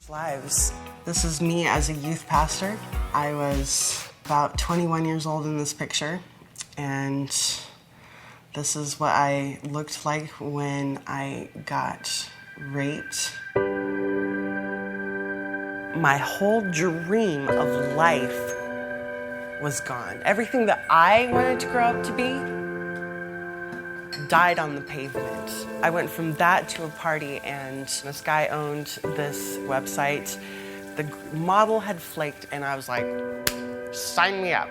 lives. This is me as a youth pastor. I was about 21 years old in this picture, and this is what I looked like when I got raped. My whole dream of life was gone. Everything that I wanted to grow up to be died on the pavement. I went from that to a party, and this guy owned this website. The model had flaked, and I was like, sign me up.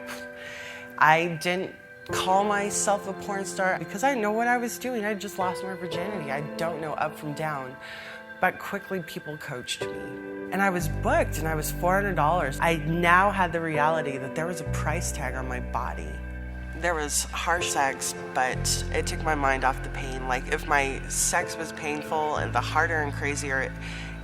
I didn't call myself a porn star because I didn't know what I was doing. I just lost my virginity. I don't know up from down. But quickly people coached me. And I was booked, and I was $400. I now had the reality that there was a price tag on my body. There was harsh sex, but it took my mind off the pain. Like, if my sex was painful, and the harder and crazier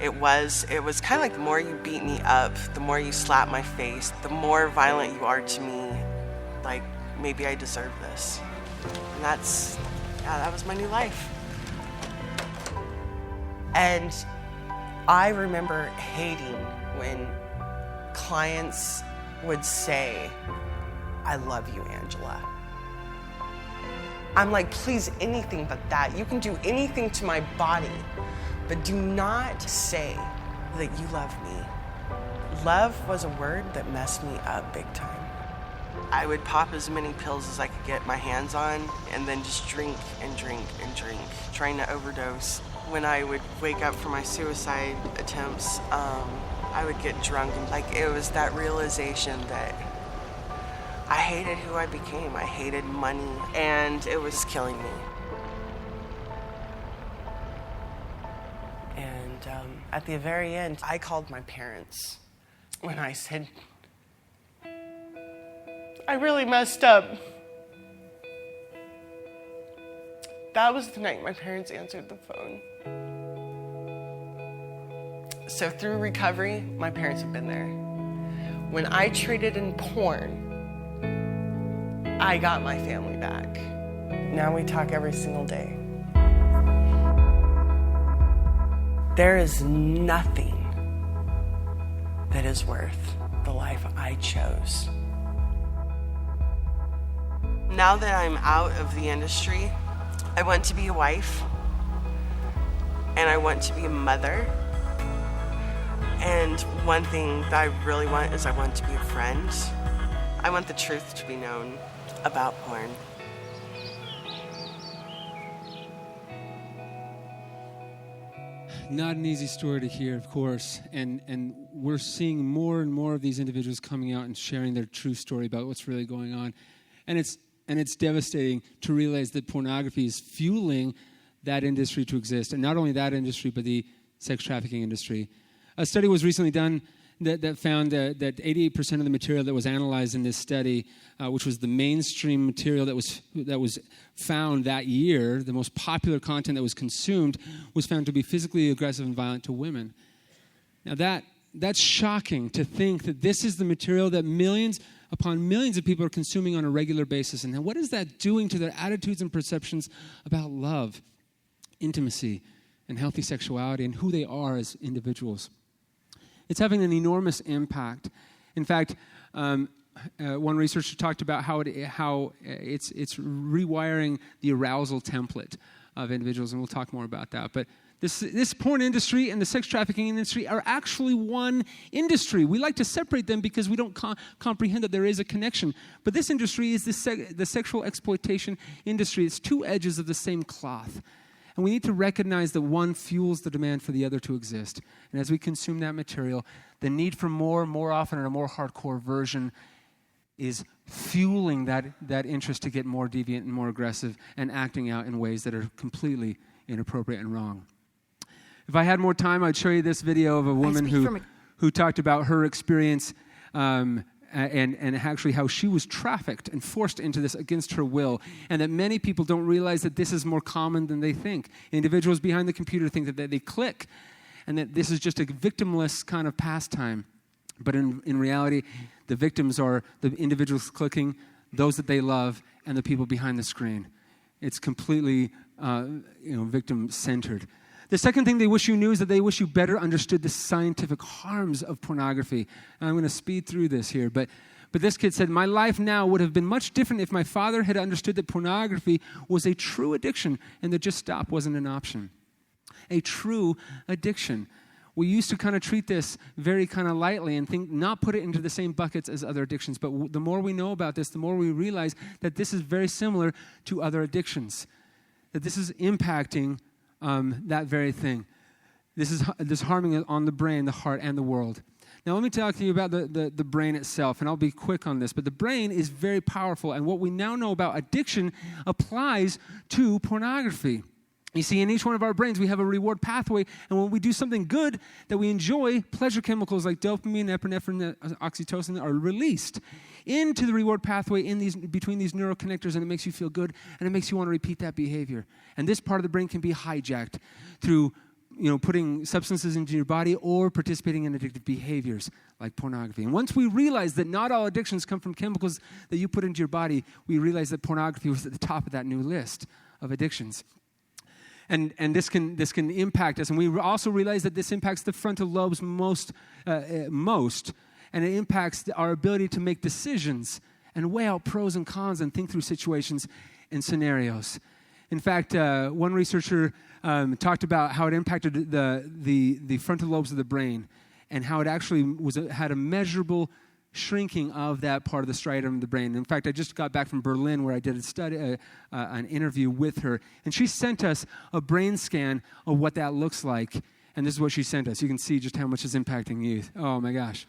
it was kind of like the more you beat me up, the more you slap my face, the more violent you are to me. Like, maybe I deserve this. And that was my new life. And I remember hating when clients would say, I love you, Angela. I'm like, please, anything but that. You can do anything to my body, but do not say that you love me. Love was a word that messed me up big time. I would pop as many pills as I could get my hands on, and then just drink and drink and drink, trying to overdose. When I would wake up from my suicide attempts, I would get drunk, and like, it was that realization that I hated who I became. I hated money, and it was killing me. And at the very end, I called my parents when I said, I really messed up. That was the night my parents answered the phone. So through recovery, my parents have been there. When I traded in porn, I got my family back. Now we talk every single day. There is nothing that is worth the life I chose. Now that I'm out of the industry, I want to be a wife, and I want to be a mother. And one thing that I really want is I want to be a friend. I want the truth to be known about porn. Not an easy story to hear, of course, and we're seeing more and more of these individuals coming out and sharing their true story about what's really going on. And it's devastating to realize that pornography is fueling that industry to exist. And not only that industry, but the sex trafficking industry. A study was recently done that found that 88% of the material that was analyzed in this study, which was the mainstream material that was found that year, the most popular content that was consumed, was found to be physically aggressive and violent to women. Now that's shocking to think that this is the material that millions upon millions of people are consuming on a regular basis. And what is that doing to their attitudes and perceptions about love, intimacy, and healthy sexuality, and who they are as individuals? It's having an enormous impact. In fact, one researcher talked about how it's rewiring the arousal template of individuals, and we'll talk more about that. But this porn industry and the sex trafficking industry are actually one industry. We like to separate them because we don't comprehend that there is a connection. But this industry is the sexual exploitation industry. It's two edges of the same cloth. And we need to recognize that one fuels the demand for the other to exist. And as we consume that material, the need for more often, and a more hardcore version is fueling that interest to get more deviant and more aggressive and acting out in ways that are completely inappropriate and wrong. If I had more time, I'd show you this video of a woman who talked about her experience and actually how she was trafficked and forced into this against her will, and that many people don't realize that this is more common than they think. Individuals behind the computer think that they click, and that this is just a victimless kind of pastime. But in reality, the victims are the individuals clicking, those that they love, and the people behind the screen. It's completely victim-centered. The second thing they wish you knew is that they wish you better understood the scientific harms of pornography. And I'm going to speed through this here, but this kid said, my life now would have been much different if my father had understood that pornography was a true addiction and that just stop wasn't an option. A true addiction. We used to kind of treat this very kind of lightly and not put it into the same buckets as other addictions. But the more we know about this, the more we realize that this is very similar to other addictions. That this is impacting that very thing. This is harming on the brain, the heart, and the world. Now, let me talk to you about the brain itself, and I'll be quick on this. But the brain is very powerful, and what we now know about addiction applies to pornography. You see, in each one of our brains, we have a reward pathway, and when we do something good that we enjoy, pleasure chemicals like dopamine, epinephrine, oxytocin are released into the reward pathway between these neuroconnectors, and it makes you feel good, and it makes you want to repeat that behavior. And this part of the brain can be hijacked through putting substances into your body or participating in addictive behaviors like pornography. And once we realize that not all addictions come from chemicals that you put into your body, we realize that pornography was at the top of that new list of addictions. And this can impact us. And we also realize that this impacts the frontal lobes most, and it impacts our ability to make decisions and weigh out pros and cons and think through situations and scenarios. In fact, one researcher talked about how it impacted the frontal lobes of the brain and how it actually had a measurable shrinking of that part of the striatum of the brain. In fact, I just got back from Berlin where I did an interview with her, and she sent us a brain scan of what that looks like, and this is what she sent us. You can see just how much is impacting youth. Oh my gosh.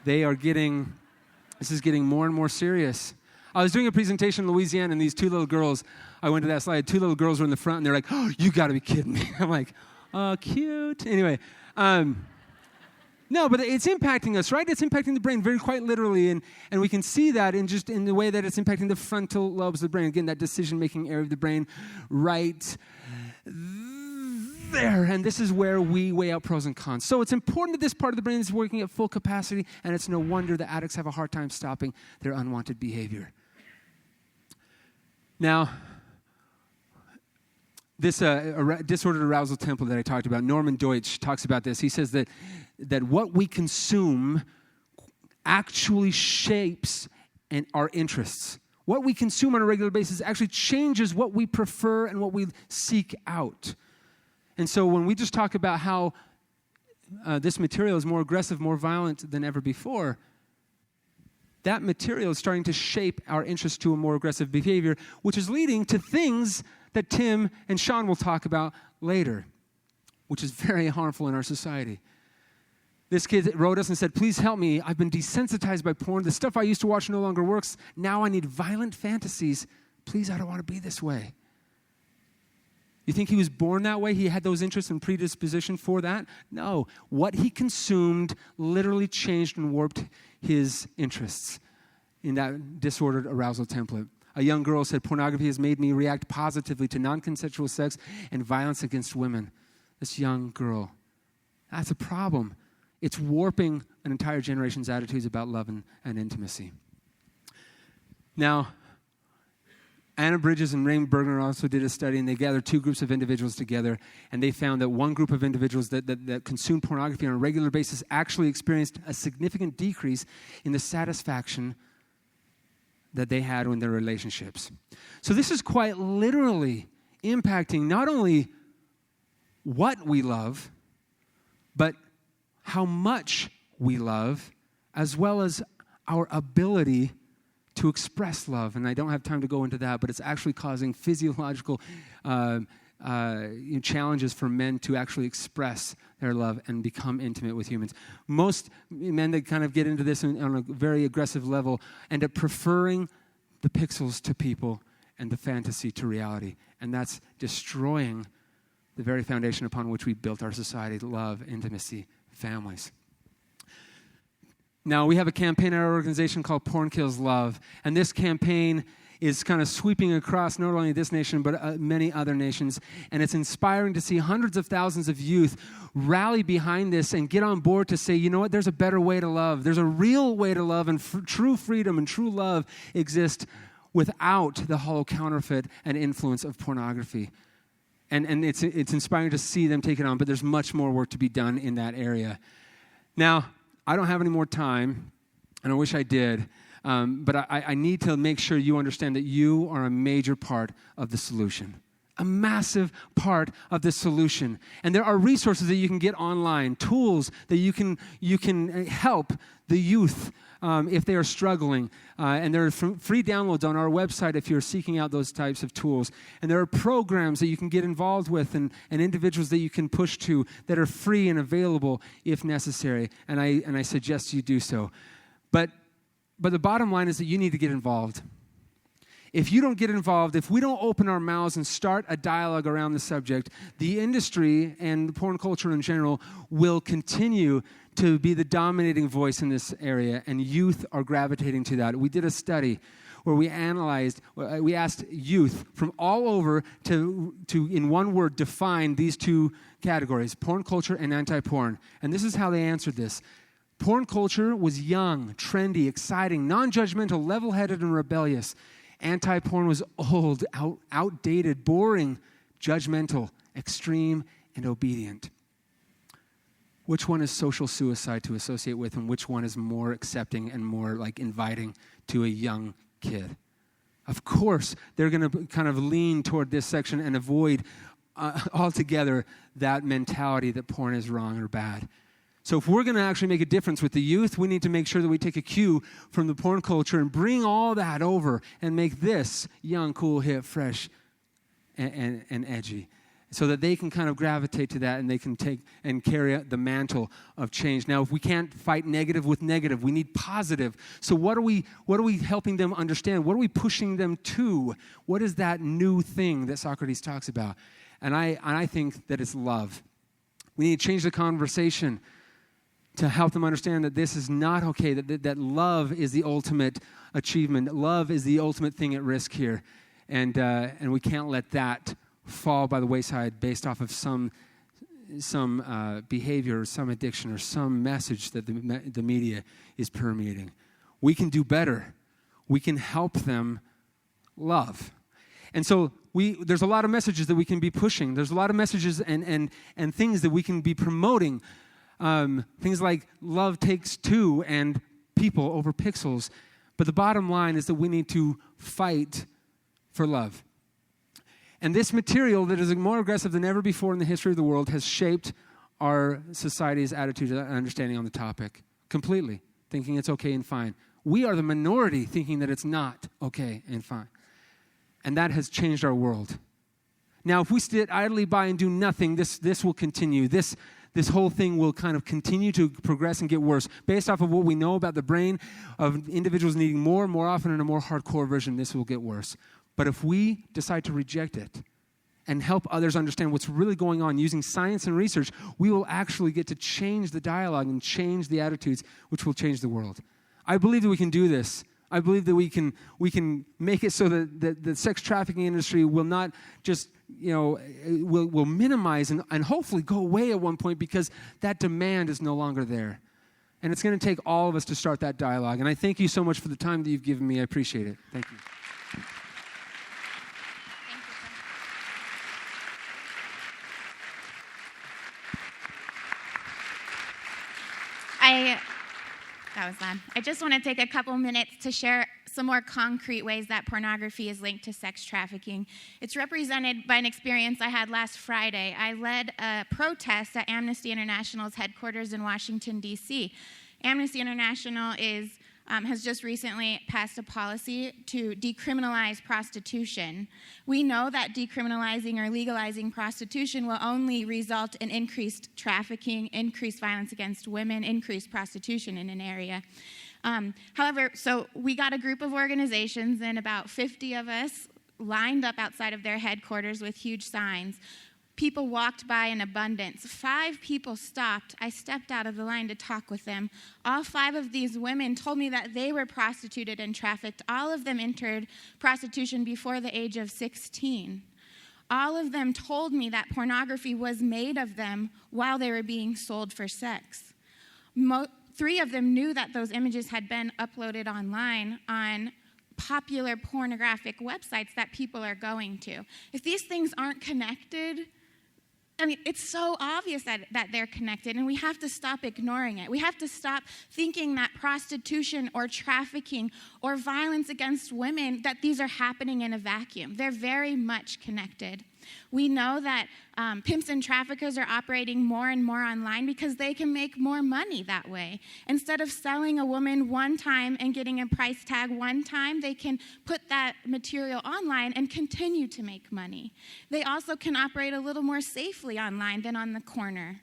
This is getting more and more serious. I was doing a presentation in Louisiana, and these two little girls, I went to that slide, two little girls were in the front, and they're like, oh, you got to be kidding me. I'm like, oh, cute. Anyway, no, but it's impacting us, right? It's impacting the brain very quite literally, and we can see that in the way that it's impacting the frontal lobes of the brain. Again, that decision-making area of the brain right there, and this is where we weigh out pros and cons. So it's important that this part of the brain is working at full capacity, and it's no wonder that addicts have a hard time stopping their unwanted behavior. Now, this disordered arousal template that I talked about, Norman Deutsch talks about this. He says that what we consume actually shapes our interests. What we consume on a regular basis actually changes what we prefer and what we seek out. And so when we just talk about how this material is more aggressive, more violent than ever before, that material is starting to shape our interest to a more aggressive behavior, which is leading to things that Tim and Sean will talk about later, which is very harmful in our society. This kid wrote us and said, please help me. I've been desensitized by porn. The stuff I used to watch no longer works. Now I need violent fantasies. Please, I don't want to be this way. You think he was born that way? He had those interests and predisposition for that? No. What he consumed literally changed and warped his interests in that disordered arousal template. A young girl said, pornography has made me react positively to non-consensual sex and violence against women. This young girl. That's a problem. It's warping an entire generation's attitudes about love and intimacy. Now, Anna Bridges and Raymond Bergner also did a study, and they gathered two groups of individuals together, and they found that one group of individuals that consumed pornography on a regular basis actually experienced a significant decrease in the satisfaction that they had in their relationships. So this is quite literally impacting not only what we love, but how much we love, as well as our ability to express love. And I don't have time to go into that, but it's actually causing physiological challenges for men to actually express their love and become intimate with humans. Most men that kind of get into this on a very aggressive level end up preferring the pixels to people and the fantasy to reality. And that's destroying the very foundation upon which we built our society: love, intimacy, families. Now, we have a campaign in our organization called Porn Kills Love, and this campaign is kind of sweeping across not only this nation, but many other nations, and it's inspiring to see hundreds of thousands of youth rally behind this and get on board to say, you know what, there's a better way to love. There's a real way to love, and true freedom and true love exist without the hollow counterfeit and influence of pornography. And it's inspiring to see them take it on, but there's much more work to be done in that area. Now, I don't have any more time, and I wish I did, but I need to make sure you understand that you are a major part of the solution. A massive part of the solution. And there are resources that you can get online, tools that you can help the youth if they are struggling. And there are free downloads on our website if you're seeking out those types of tools. And there are programs that you can get involved with and individuals that you can push to that are free and available if necessary. And I suggest you do so. But the bottom line is that you need to get involved. If you don't get involved, if we don't open our mouths and start a dialogue around the subject, the industry and porn culture in general will continue to be the dominating voice in this area, and youth are gravitating to that. We did a study where we asked youth from all over to in one word, define these two categories, porn culture and anti-porn. And this is how they answered this. Porn culture was young, trendy, exciting, non-judgmental, level-headed, and rebellious. Anti-porn was old, outdated, boring, judgmental, extreme, and obedient. Which one is social suicide to associate with, and which one is more accepting and more like inviting to a young kid? Of course, they're going to kind of lean toward this section and avoid altogether that mentality that porn is wrong or bad. So if we're going to actually make a difference with the youth, we need to make sure that we take a cue from the porn culture and bring all that over and make this young, cool, hip, fresh, and edgy so that they can kind of gravitate to that and they can take and carry the mantle of change. Now, if we can't fight negative with negative, we need positive. So what are we helping them understand? What are we pushing them to? What is that new thing that Socrates talks about? And I think that it's love. We need to change the conversation to help them understand that this is not okay, that love is the ultimate achievement. Love is the ultimate thing at risk here. And we can't let that fall by the wayside based off of some behavior or some addiction or some message that the media is permeating. We can do better. We can help them love. And so there's a lot of messages that we can be pushing. There's a lot of messages and things that we can be promoting. Things like love takes two and people over pixels. But the bottom line is that we need to fight for love. And this material that is more aggressive than ever before in the history of the world has shaped our society's attitude and understanding on the topic completely, thinking it's okay and fine. We are the minority thinking that it's not okay and fine. And that has changed our world. Now, if we sit idly by and do nothing, this will continue. This whole thing will kind of continue to progress and get worse. Based off of what we know about the brain of individuals needing more often in a more hardcore version, this will get worse. But if we decide to reject it and help others understand what's really going on using science and research, we will actually get to change the dialogue and change the attitudes, which will change the world. I believe that we can do this. I believe that we can make it so that the sex trafficking industry will not just, will minimize and hopefully go away at one point because that demand is no longer there. And it's going to take all of us to start that dialogue. And I thank you so much for the time that you've given me. I appreciate it. Thank you. That was loud. I just want to take a couple minutes to share some more concrete ways that pornography is linked to sex trafficking. It's represented by an experience I had last Friday. I led a protest at Amnesty International's headquarters in Washington, D.C. Amnesty International has just recently passed a policy to decriminalize prostitution. We know that decriminalizing or legalizing prostitution will only result in increased trafficking, increased violence against women, increased prostitution in an area. However, so we got a group of organizations and about 50 of us lined up outside of their headquarters with huge signs. People walked by in abundance. 5 people stopped. I stepped out of the line to talk with them. All 5 of these women told me that they were prostituted and trafficked. All of them entered prostitution before the age of 16. All of them told me that pornography was made of them while they were being sold for sex. 3 of them knew that those images had been uploaded online on popular pornographic websites that people are going to. If these things aren't connected, I mean, it's so obvious that they're connected, and we have to stop ignoring it. We have to stop thinking that prostitution or trafficking or violence against women, that these are happening in a vacuum. They're very much connected. We know that pimps and traffickers are operating more and more online because they can make more money that way. Instead of selling a woman one time and getting a price tag one time, they can put that material online and continue to make money. They also can operate a little more safely online than on the corner.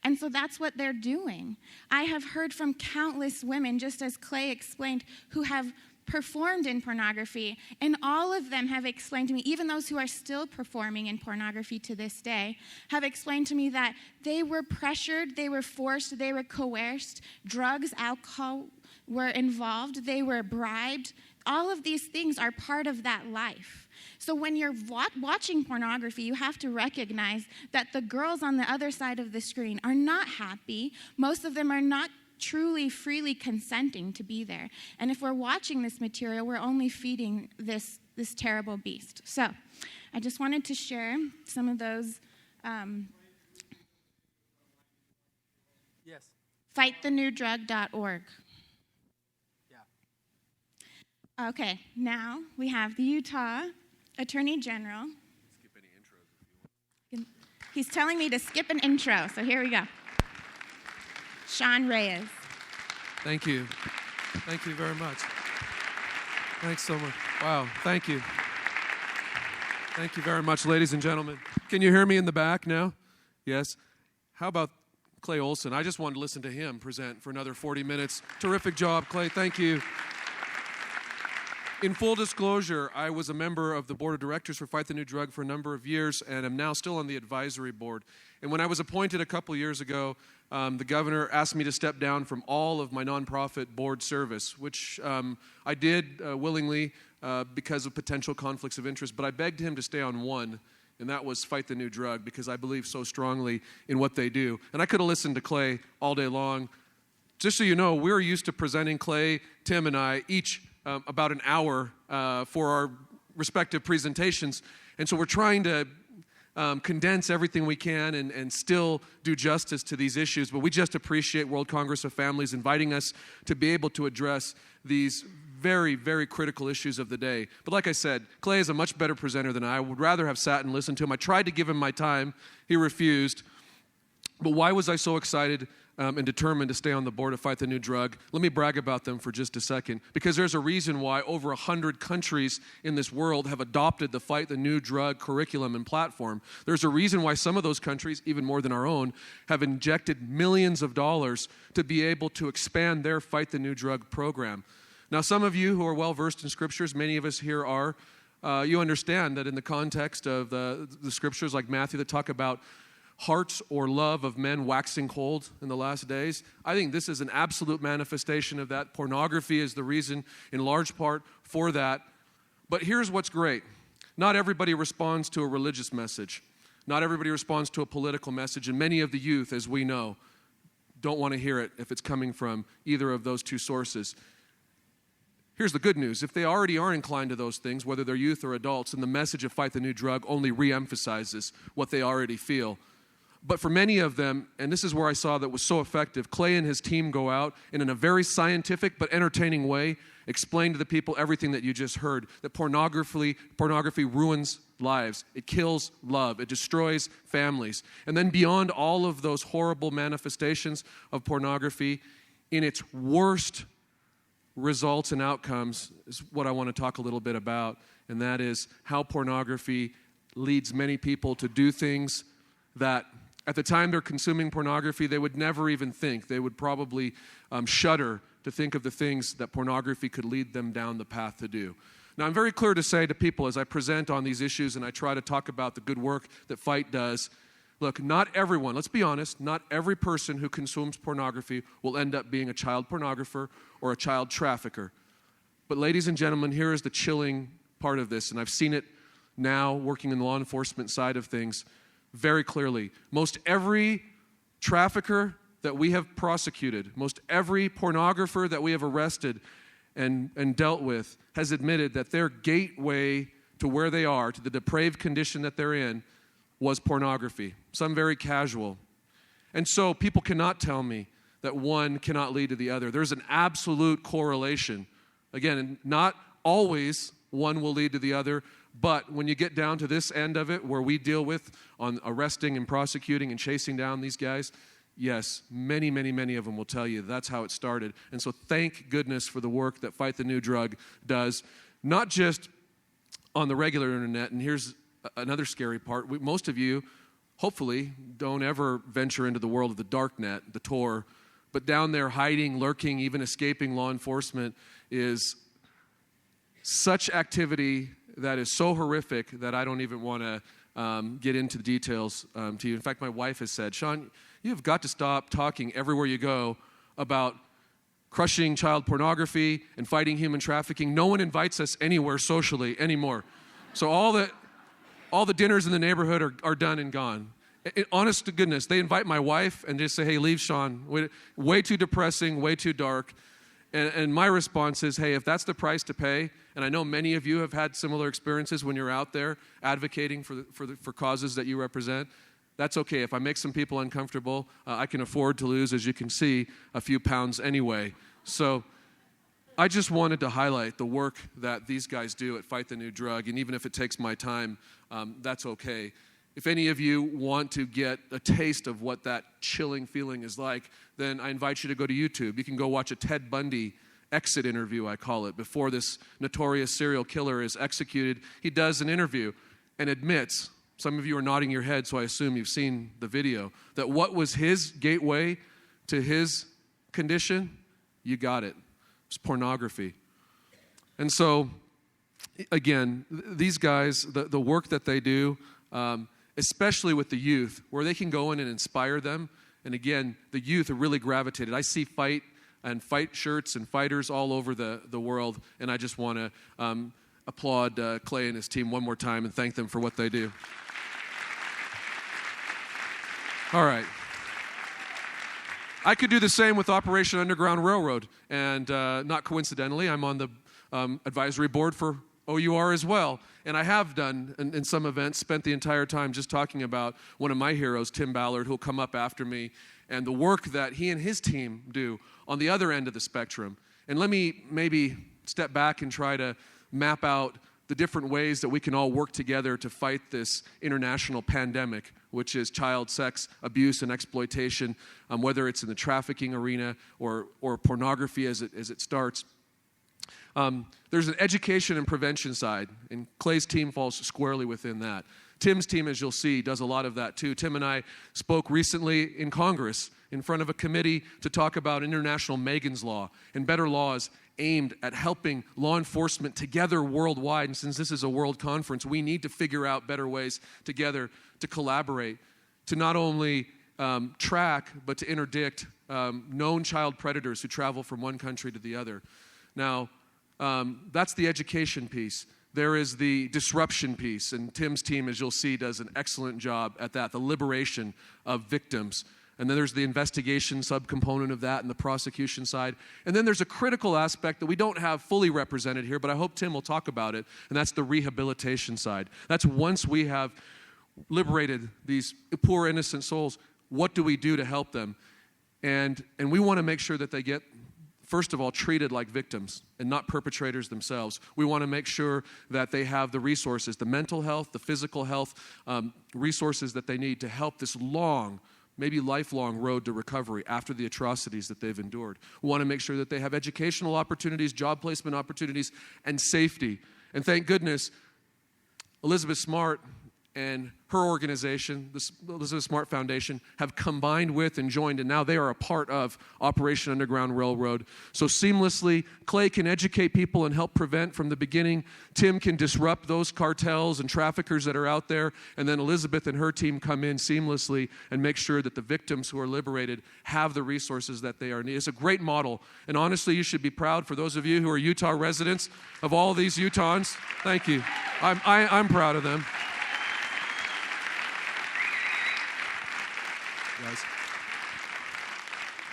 And so that's what they're doing. I have heard from countless women, just as Clay explained, who have performed in pornography, and all of them have explained to me, even those who are still performing in pornography to this day, have explained to me that they were pressured, they were forced, they were coerced, drugs, alcohol were involved, they were bribed. All of these things are part of that life. So when you're watching pornography, you have to recognize that the girls on the other side of the screen are not happy. Most of them are not truly, freely consenting to be there. And if we're watching this material, we're only feeding this terrible beast. So I just wanted to share some of those. Yes. Fightthenewdrug.org. Yeah. Okay, now we have the Utah Attorney General. Skip any intros if you want. He's telling me to skip an intro, so here we go. Sean Reyes. Thank you. Thank you very much. Thanks so much. Wow, thank you. Thank you very much, ladies and gentlemen. Can you hear me in the back now? Yes. How about Clay Olsen? I just wanted to listen to him present for another 40 minutes. Terrific job, Clay. Thank you. In full disclosure, I was a member of the board of directors for Fight the New Drug for a number of years, and am now still on the advisory board. And when I was appointed a couple years ago, the governor asked me to step down from all of my nonprofit board service, which I did willingly because of potential conflicts of interest, but I begged him to stay on one, and that was Fight the New Drug, because I believe so strongly in what they do. And I could have listened to Clay all day long. Just so you know, we're used to presenting, Clay, Tim, and I, each about an hour for our respective presentations. And so we're trying to condense everything we can and still do justice to these issues. But we just appreciate World Congress of Families inviting us to be able to address these very, very critical issues of the day. But like I said, Clay is a much better presenter than I would rather have sat and listened to him. I tried to give him my time. He refused. But why was I so excited and determined to stay on the board of Fight the New Drug? Let me brag about them for just a second, because there's a reason why over 100 countries in this world have adopted the Fight the New Drug curriculum and platform. There's a reason why some of those countries, even more than our own, have injected millions of dollars to be able to expand their Fight the New Drug program. Now, some of you who are well-versed in scriptures, many of us here are, you understand that in the context of the scriptures like Matthew that talk about hearts or love of men waxing cold in the last days, I think this is an absolute manifestation of that. Pornography is the reason in large part for that. But here's what's great. Not everybody responds to a religious message. Not everybody responds to a political message. And many of the youth, as we know, don't want to hear it if it's coming from either of those two sources. Here's the good news. If they already are inclined to those things, whether they're youth or adults, then the message of Fight the New Drug only re-emphasizes what they already feel. But for many of them, and this is where I saw that was so effective, Clay and his team go out and in a very scientific but entertaining way explain to the people everything that you just heard, that pornography ruins lives. It kills love. It destroys families. And then beyond all of those horrible manifestations of pornography, in its worst results and outcomes is what I want to talk a little bit about, and that is how pornography leads many people to do things that at the time they're consuming pornography, they would never even think. They would probably shudder to think of the things that pornography could lead them down the path to do. Now, I'm very clear to say to people as I present on these issues and I try to talk about the good work that Fight does, look, not everyone, let's be honest, not every person who consumes pornography will end up being a child pornographer or a child trafficker. But ladies and gentlemen, here is the chilling part of this, and I've seen it now working in the law enforcement side of things very clearly. Most every trafficker that we have prosecuted, most every pornographer that we have arrested, and dealt with has admitted that their gateway to where they are, to the depraved condition that they're in, was pornography, some very casual. And so people cannot tell me that one cannot lead to the other. There's an absolute correlation. Again, not always one will lead to the other, but when you get down to this end of it, where we deal with on arresting and prosecuting and chasing down these guys, yes, many, many, many of them will tell you that's how it started. And so thank goodness for the work that Fight the New Drug does, not just on the regular internet. And here's another scary part. Most of you, hopefully, don't ever venture into the world of the dark net, the Tor, but down there hiding, lurking, even escaping law enforcement is such activity that is so horrific that I don't even want to get into the details to you. In fact, my wife has said, Sean, you've got to stop talking everywhere you go about crushing child pornography and fighting human trafficking. No one invites us anywhere socially anymore. So all the dinners in the neighborhood are done and gone. Honest to goodness, they invite my wife and just say, hey, leave Sean. Way too depressing, way too dark. And my response is, hey, if that's the price to pay, and I know many of you have had similar experiences when you're out there advocating for causes that you represent, that's okay. If I make some people uncomfortable, I can afford to lose, as you can see, a few pounds anyway. So I just wanted to highlight the work that these guys do at Fight the New Drug, and even if it takes my time, that's okay. If any of you want to get a taste of what that chilling feeling is like, then I invite you to go to YouTube. You can go watch a Ted Bundy exit interview, I call it, before this notorious serial killer is executed. He does an interview and admits, some of you are nodding your head, so I assume you've seen the video, that what was his gateway to his condition, you got it. It's pornography. And so, again, these guys, the work that they do, especially with the youth, where they can go in and inspire them. And again, the youth are really gravitated. I see fight shirts and fighters all over the world, and I just want to applaud Clay and his team one more time and thank them for what they do. All right. I could do the same with Operation Underground Railroad, and not coincidentally, I'm on the advisory board for OUR as well, and I have done in some events, spent the entire time just talking about one of my heroes, Tim Ballard, who'll come up after me, and the work that he and his team do on the other end of the spectrum. And let me maybe step back and try to map out the different ways that we can all work together to fight this international pandemic, which is child sex abuse and exploitation, whether it's in the trafficking arena or pornography as it starts. There's an education and prevention side, and Clay's team falls squarely within that. Tim's team, as you'll see, does a lot of that too. Tim and I spoke recently in Congress in front of a committee to talk about international Megan's Law and better laws aimed at helping law enforcement together worldwide. And since this is a world conference, we need to figure out better ways together to collaborate, to not only track, but to interdict known child predators who travel from one country to the other. Now, that's the education piece. There is the disruption piece, and Tim's team, as you'll see, does an excellent job at that, the liberation of victims. And then there's the investigation subcomponent of that and the prosecution side. And then there's a critical aspect that we don't have fully represented here, but I hope Tim will talk about it, and that's the rehabilitation side. That's once we have liberated these poor, innocent souls, what do we do to help them? And we want to make sure that they get, first of all, treated like victims and not perpetrators themselves. We want to make sure that they have the resources, the mental health, the physical health resources that they need to help this long, maybe lifelong road to recovery after the atrocities that they've endured. We want to make sure that they have educational opportunities, job placement opportunities, and safety. And thank goodness, Elizabeth Smart and her organization, the Elizabeth Smart Foundation, have combined with and joined, and now they are a part of Operation Underground Railroad. So seamlessly, Clay can educate people and help prevent from the beginning. Tim can disrupt those cartels and traffickers that are out there, and then Elizabeth and her team come in seamlessly and make sure that the victims who are liberated have the resources that they are needed. It's a great model, and honestly, you should be proud, for those of you who are Utah residents, of all these Utahns. Thank you. I'm proud of them. Guys.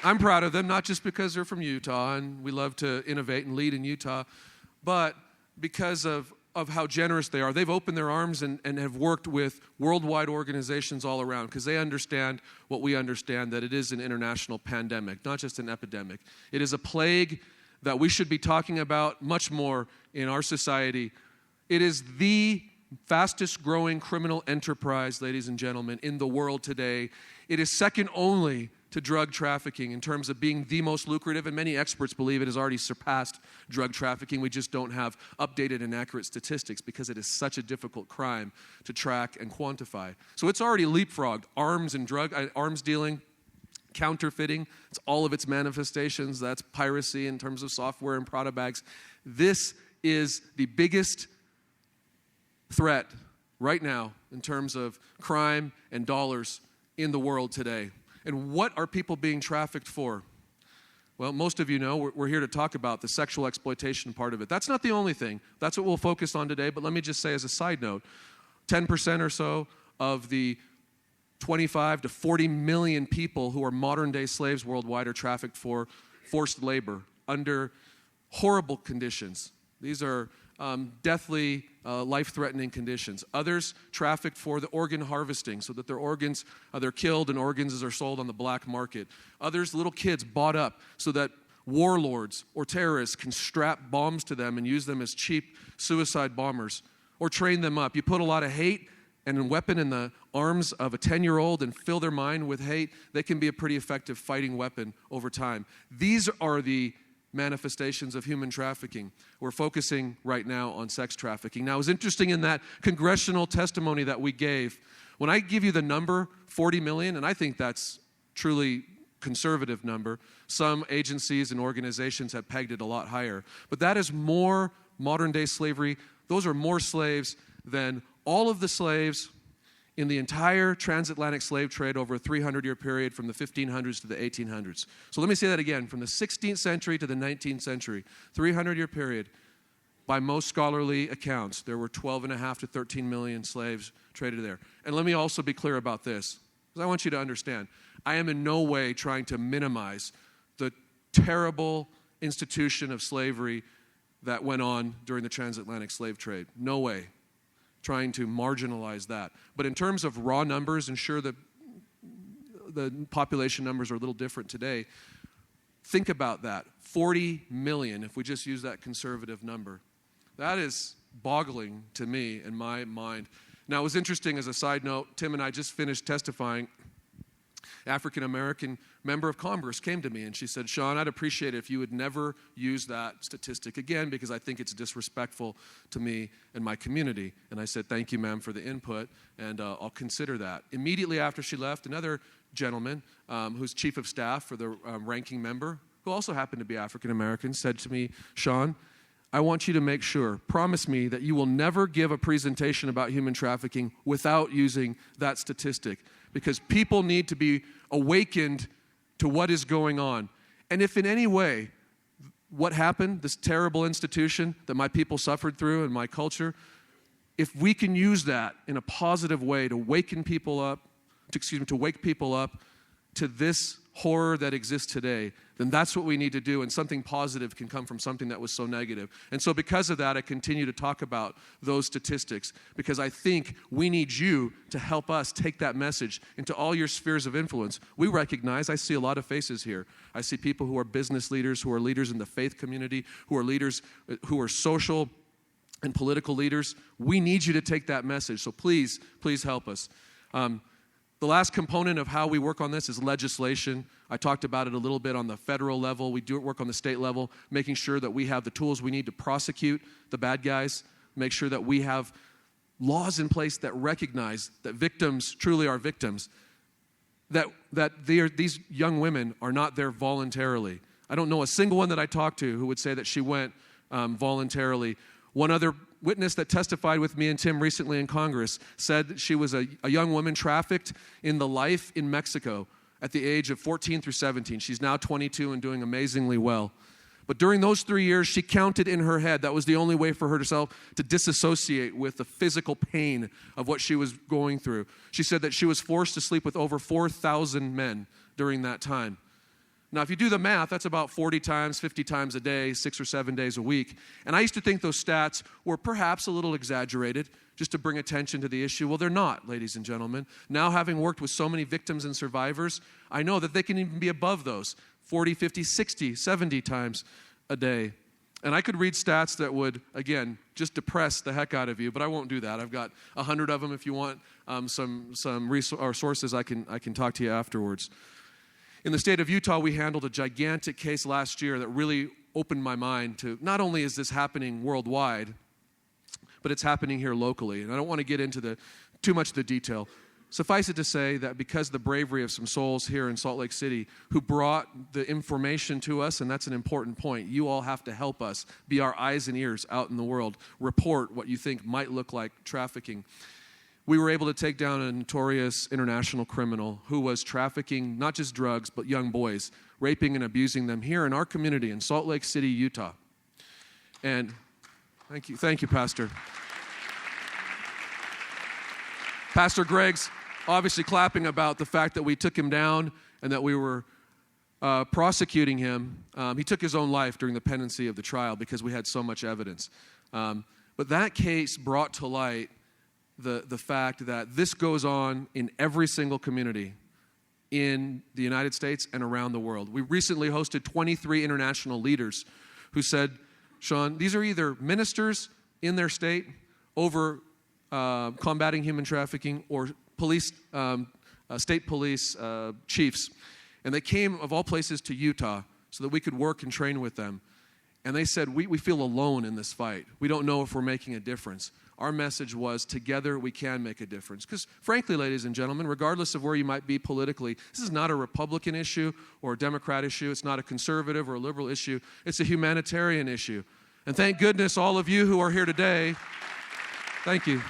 I'm proud of them, not just because they're from Utah and we love to innovate and lead in Utah, but because of how generous they are. They've opened their arms and have worked with worldwide organizations all around because they understand what we understand, that it is an international pandemic, not just an epidemic. It is a plague that we should be talking about much more in our society. It is the fastest growing criminal enterprise, ladies and gentlemen, in the world today. It is second only to drug trafficking in terms of being the most lucrative, and many experts believe it has already surpassed drug trafficking. We just don't have updated and accurate statistics because it is such a difficult crime to track and quantify. So it's already leapfrogged arms dealing, counterfeiting. It's all of its manifestations. That's piracy in terms of software and product bags. This is the biggest threat right now in terms of crime and dollars in the world today. And what are people being trafficked for? Well, most of you know we're here to talk about the sexual exploitation part of it. That's not the only thing. That's what we'll focus on today. But let me just say as a side note, 10% or so of the 25 to 40 million people who are modern-day slaves worldwide are trafficked for forced labor under horrible conditions. These are deathly, life-threatening conditions. Others trafficked for the organ harvesting so that their organs, they're killed and organs are sold on the black market. Others, little kids bought up so that warlords or terrorists can strap bombs to them and use them as cheap suicide bombers or train them up. You put a lot of hate and a weapon in the arms of a 10-year-old and fill their mind with hate, they can be a pretty effective fighting weapon over time. These are the manifestations of human trafficking. We're focusing right now on sex trafficking. Now, it was interesting in that congressional testimony that we gave. When I give you the number, 40 million, and I think that's truly conservative number, some agencies and organizations have pegged it a lot higher. But that is more modern-day slavery. Those are more slaves than all of the slaves in the entire transatlantic slave trade over a 300-year period from the 1500s to the 1800s. So let me say that again. From the 16th century to the 19th century, 300-year period, by most scholarly accounts, there were 12.5 to 13 million slaves traded there. And let me also be clear about this, because I want you to understand. I am in no way trying to minimize the terrible institution of slavery that went on during the transatlantic slave trade. No way. Trying to marginalize that. But in terms of raw numbers, and sure the population numbers are a little different today, think about that. 40 million, if we just use that conservative number. That is boggling to me in my mind. Now, it was interesting as a side note, Tim and I just finished testifying. African-American member of Congress came to me and she said, Sean, I'd appreciate it if you would never use that statistic again because I think it's disrespectful to me and my community. And I said, thank you, ma'am, for the input, and I'll consider that. Immediately after she left, another gentleman who's chief of staff for the ranking member, who also happened to be African-American, said to me, Sean, I want you to make sure, promise me that you will never give a presentation about human trafficking without using that statistic, because people need to be awakened to what is going on. And if in any way what happened, this terrible institution that my people suffered through and my culture, if we can use that in a positive way to waken people up, to wake people up to this horror that exists today, then that's what we need to do, and something positive can come from something that was so negative. And so because of that, I continue to talk about those statistics, because I think we need you to help us take that message into all your spheres of influence. We recognize, I see a lot of faces here. I see people who are business leaders, who are leaders in the faith community, who are leaders, who are social and political leaders. We need you to take that message, so please help us. The last component of how we work on this is legislation. I talked about it a little bit on the federal level. We do work on the state level, making sure that we have the tools we need to prosecute the bad guys, make sure that we have laws in place that recognize that victims truly are victims, that these young women are not there voluntarily. I don't know a single one that I talked to who would say that she went voluntarily. One other witness that testified with me and Tim recently in Congress said that she was a young woman trafficked in the life in Mexico at the age of 14 through 17. She's now 22 and doing amazingly well. But during those 3 years, she counted in her head. That was the only way for herself to disassociate with the physical pain of what she was going through. She said that she was forced to sleep with over 4,000 men during that time. Now, if you do the math, that's about 40 times, 50 times a day, 6 or 7 days a week. And I used to think those stats were perhaps a little exaggerated, just to bring attention to the issue. Well, they're not, ladies and gentlemen. Now, having worked with so many victims and survivors, I know that they can even be above those, 40, 50, 60, 70 times a day. And I could read stats that would, again, just depress the heck out of you, but I won't do that. I've got 100 of them. If you want some sources, I can talk to you afterwards. In the state of Utah, we handled a gigantic case last year that really opened my mind to not only is this happening worldwide, but it's happening here locally. And I don't want to get into too much of the detail. Suffice it to say that because of the bravery of some souls here in Salt Lake City who brought the information to us, and that's an important point, you all have to help us be our eyes and ears out in the world, report what you think might look like trafficking. We were able to take down a notorious international criminal who was trafficking not just drugs, but young boys, raping and abusing them here in our community in Salt Lake City, Utah. And thank you, Pastor. Pastor Greg's obviously clapping about the fact that we took him down and that we were prosecuting him. He took his own life during the pendency of the trial because we had so much evidence. But that case brought to light the fact that this goes on in every single community in the United States and around the world. We recently hosted 23 international leaders who said, Sean, these are either ministers in their state over combating human trafficking or police, state police chiefs. And they came, of all places, to Utah so that we could work and train with them. And they said, we feel alone in this fight. We don't know if we're making a difference. Our message was, together we can make a difference. Because frankly, ladies and gentlemen, regardless of where you might be politically, this is not a Republican issue or a Democrat issue. It's not a conservative or a liberal issue. It's a humanitarian issue. And thank goodness all of you who are here today, thank you.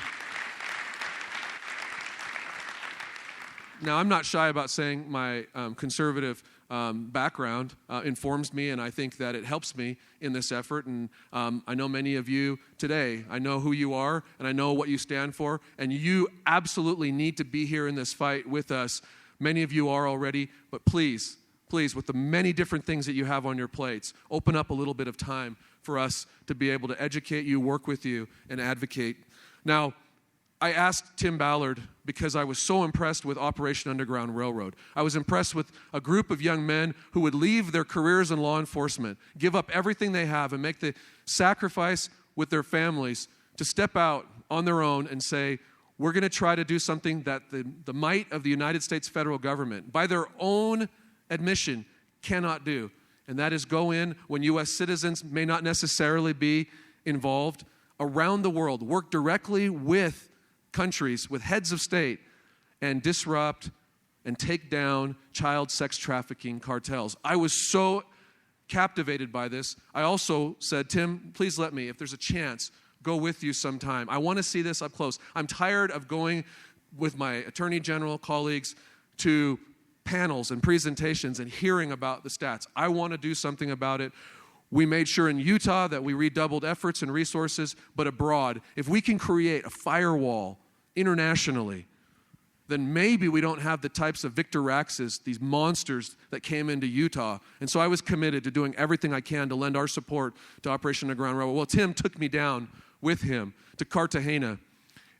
Now, I'm not shy about saying my conservative background informs me, and I think that it helps me in this effort. And I know many of you today. I know who you are, and I know what you stand for, and you absolutely need to be here in this fight with us. Many of you are already, but please, with the many different things that you have on your plates, open up a little bit of time for us to be able to educate you, work with you, and advocate. Now, I asked Tim Ballard because I was so impressed with Operation Underground Railroad. I was impressed with a group of young men who would leave their careers in law enforcement, give up everything they have, and make the sacrifice with their families to step out on their own and say, we're going to try to do something that the might of the United States federal government, by their own admission, cannot do. And that is go in when U.S. citizens may not necessarily be involved around the world, work directly with countries, with heads of state, and disrupt and take down child sex trafficking cartels. I was so captivated by this. I also said, Tim, please let me, if there's a chance, go with you sometime. I want to see this up close. I'm tired of going with my attorney general colleagues to panels and presentations and hearing about the stats. I want to do something about it. We made sure in Utah that we redoubled efforts and resources, but abroad, if we can create a firewall internationally, then maybe we don't have the types of Victor Raxes, these monsters that came into Utah. And so I was committed to doing everything I can to lend our support to Operation Underground Railroad. Well, Tim took me down with him to Cartagena,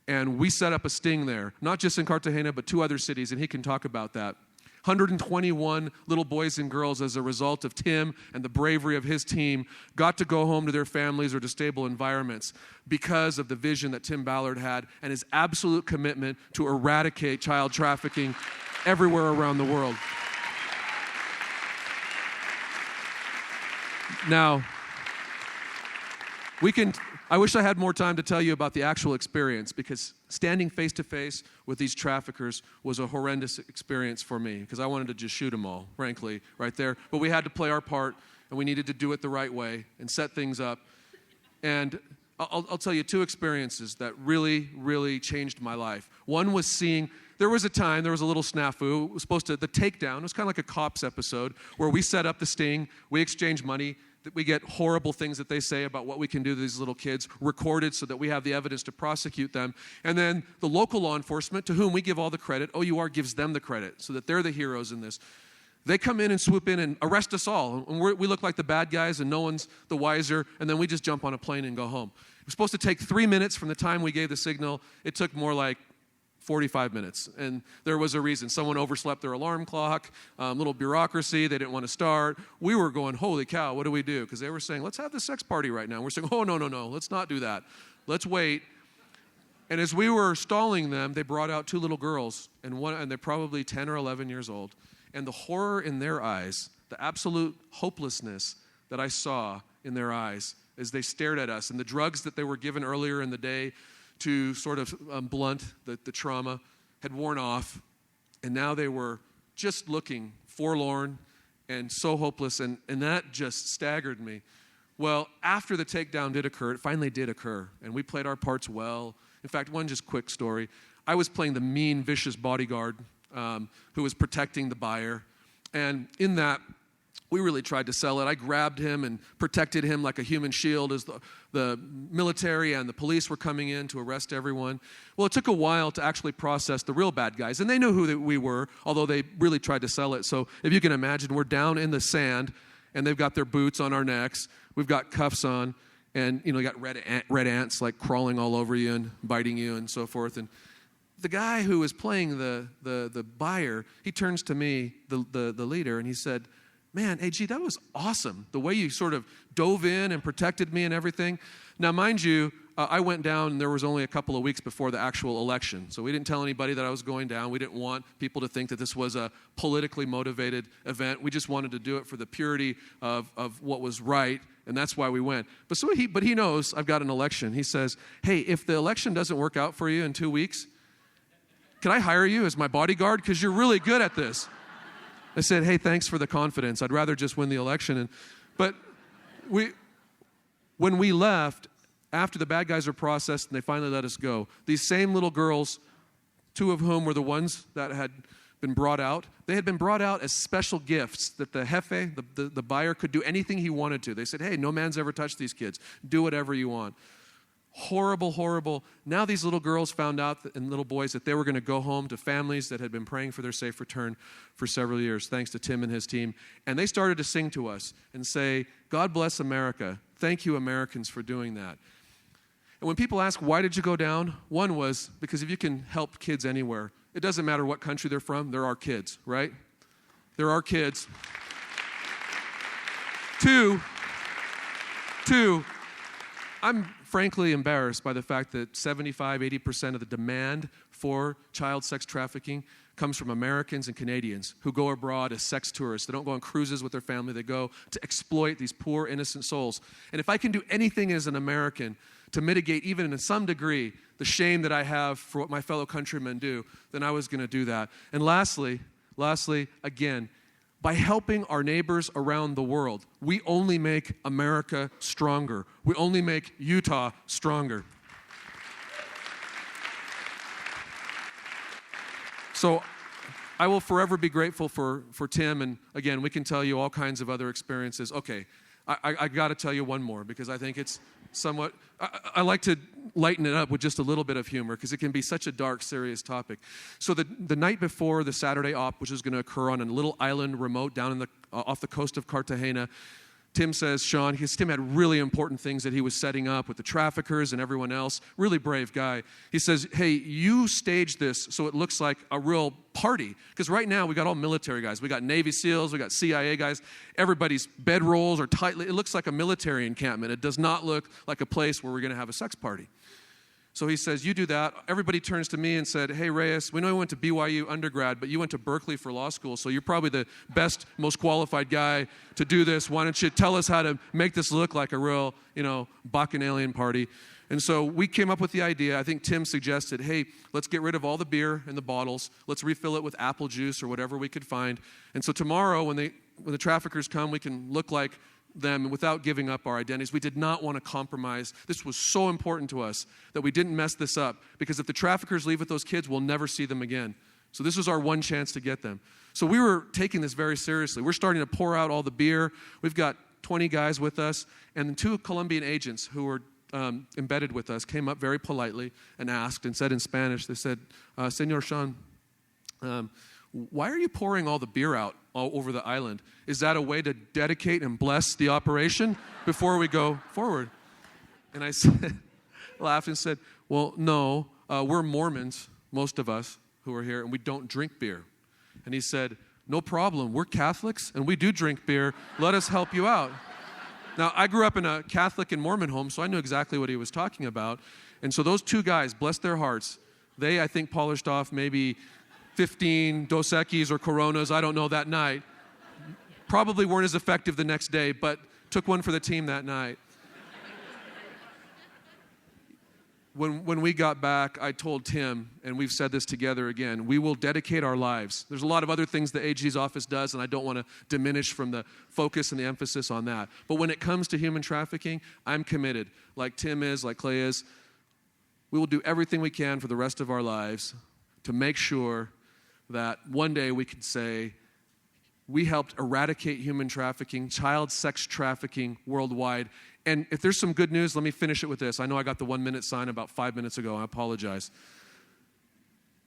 and we set up a sting there, not just in Cartagena, but 2 other cities, and he can talk about that. 121 little boys and girls, as a result of Tim and the bravery of his team, got to go home to their families or to stable environments because of the vision that Tim Ballard had and his absolute commitment to eradicate child trafficking everywhere around the world. Now, I wish I had more time to tell you about the actual experience, because standing face to face with these traffickers was a horrendous experience for me, because I wanted to just shoot them all, frankly, right there. But we had to play our part, and we needed to do it the right way and set things up. And I'll tell you 2 experiences that really, really changed my life. One was there was a little snafu. It was the takedown. It was kind of like a Cops episode where we set up the sting, we exchange money, that we get horrible things that they say about what we can do to these little kids recorded so that we have the evidence to prosecute them. And then the local law enforcement, to whom we give all the credit, OUR gives them the credit so that they're the heroes in this. They come in and swoop in and arrest us all. And we look like the bad guys and no one's the wiser. And then we just jump on a plane and go home. It was supposed to take 3 minutes from the time we gave the signal. It took more like 45 minutes. And there was a reason. Someone overslept their alarm clock, little bureaucracy. They didn't want to start. We were going, holy cow, what do we do? Because they were saying, let's have the sex party right now. We're saying, oh, no, let's not do that. Let's wait. And as we were stalling them, they brought out 2 little girls, and they're probably 10 or 11 years old. And the horror in their eyes, the absolute hopelessness that I saw in their eyes as they stared at us, and the drugs that they were given earlier in the day to sort of blunt the trauma had worn off, and now they were just looking forlorn and so hopeless, and that just staggered me. Well, after the takedown did occur, it finally did occur, and we played our parts well. In fact, one just quick story. I was playing the mean, vicious bodyguard who was protecting the buyer, and in that, we really tried to sell it. I grabbed him and protected him like a human shield as the military and the police were coming in to arrest everyone. Well, it took a while to actually process the real bad guys, and they knew who we were, although they really tried to sell it. So if you can imagine, we're down in the sand, and they've got their boots on our necks. We've got cuffs on, and you got red ants like crawling all over you and biting you and so forth. And the guy who was playing the buyer, he turns to me, the leader, and he said, man, AG, that was awesome, the way you sort of dove in and protected me and everything. Now, mind you, I went down, and there was only a couple of weeks before the actual election. So we didn't tell anybody that I was going down. We didn't want people to think that this was a politically motivated event. We just wanted to do it for the purity of what was right, and that's why we went. But he knows I've got an election. He says, hey, if the election doesn't work out for you in 2 weeks, can I hire you as my bodyguard? Because you're really good at this. I said, hey, thanks for the confidence. I'd rather just win the election. But when we left, after the bad guys were processed and they finally let us go, these same little girls, 2 of whom were the ones that had been brought out, they had been brought out as special gifts that the jefe, the buyer, could do anything he wanted to. They said, hey, no man's ever touched these kids. Do whatever you want. Horrible, horrible. Now these little girls found out, and little boys, that they were going to go home to families that had been praying for their safe return for several years, thanks to Tim and his team. And they started to sing to us and say, God bless America. Thank you, Americans, for doing that. And when people ask, why did you go down? One was, because if you can help kids anywhere, it doesn't matter what country they're from, they're our kids, right? They're our kids. Two, I'm frankly embarrassed by the fact that 75-80% of the demand for child sex trafficking comes from Americans and Canadians who go abroad as sex tourists. They don't go on cruises with their family. They go to exploit these poor, innocent souls. And if I can do anything as an American to mitigate, even in some degree, the shame that I have for what my fellow countrymen do, then I was going to do that. And lastly, again, by helping our neighbors around the world, we only make America stronger. We only make Utah stronger. So I will forever be grateful for Tim. And again, we can tell you all kinds of other experiences. Okay, I got to tell you one more because I think it's somewhat, I like to lighten it up with just a little bit of humor because it can be such a dark, serious topic. So the night before the Saturday op, which is going to occur on a little island remote down in off the coast of Cartagena, Tim says, Sean, because Tim had really important things that he was setting up with the traffickers and everyone else, really brave guy. He says, hey, you stage this so it looks like a real party. Because right now we got all military guys. We got Navy SEALs, we got CIA guys. Everybody's bedrolls are tightly, it looks like a military encampment. It does not look like a place where we're going to have a sex party. So he says, you do that. Everybody turns to me and said, hey, Reyes, we know you went to BYU undergrad, but you went to Berkeley for law school, so you're probably the best, most qualified guy to do this. Why don't you tell us how to make this look like a real, bacchanalian party? And so we came up with the idea. I think Tim suggested, hey, let's get rid of all the beer in the bottles. Let's refill it with apple juice or whatever we could find. And so tomorrow when the traffickers come, we can look like them without giving up our identities. We did not want to compromise. This was so important to us that we didn't mess this up, because if the traffickers leave with those kids, we'll never see them again. So this was our one chance to get them. So we were taking this very seriously. We're starting to pour out all the beer. We've got 20 guys with us, and 2 Colombian agents who were embedded with us came up very politely and asked and said in Spanish, they said, Senor Sean, why are you pouring all the beer out all over the island. Is that a way to dedicate and bless the operation before we go forward? And I said, laughed and said, well, no, we're Mormons, most of us who are here, and we don't drink beer. And he said, no problem, we're Catholics and we do drink beer. Let us help you out. Now, I grew up in a Catholic and Mormon home, so I knew exactly what he was talking about. And so those two guys, bless their hearts, they, I think, polished off maybe 15 Dos Equis or Coronas, I don't know, that night. Probably weren't as effective the next day, but took one for the team that night. When we got back, I told Tim, and we've said this together again, we will dedicate our lives. There's a lot of other things the AG's office does, and I don't want to diminish from the focus and the emphasis on that. But when it comes to human trafficking, I'm committed, like Tim is, like Clay is. We will do everything we can for the rest of our lives to make sure that one day we can say we helped eradicate human trafficking, child sex trafficking worldwide. And if there's some good news, let me finish it with this. I know I got the 1-minute sign about 5 minutes ago. I apologize.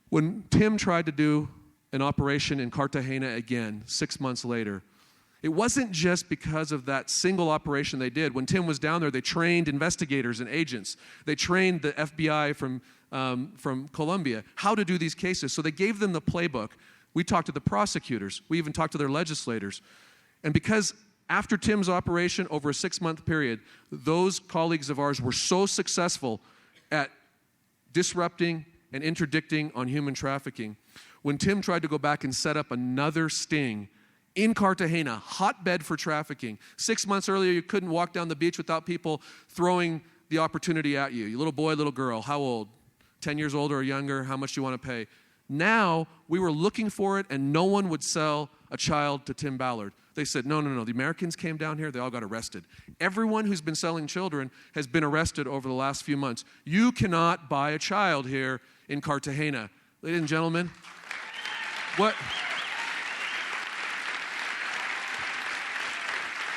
When Tim tried to do an operation in Cartagena again 6 months later, it wasn't just because of that single operation they did. When Tim was down there, they trained investigators and agents. They trained the FBI from Colombia how to do these cases. So they gave them the playbook. We talked to the prosecutors. We even talked to their legislators. And because after Tim's operation, over a 6-month period, those colleagues of ours were so successful at disrupting and interdicting on human trafficking. When Tim tried to go back and set up another sting in Cartagena, hotbed for trafficking, 6 months earlier, you couldn't walk down the beach without people throwing the opportunity at you. You little boy, little girl, how old? 10 years old or younger, how much do you want to pay? Now, we were looking for it, and no one would sell a child to Tim Ballard. They said, no. The Americans came down here, they all got arrested. Everyone who's been selling children has been arrested over the last few months. You cannot buy a child here in Cartagena. Ladies and gentlemen, what?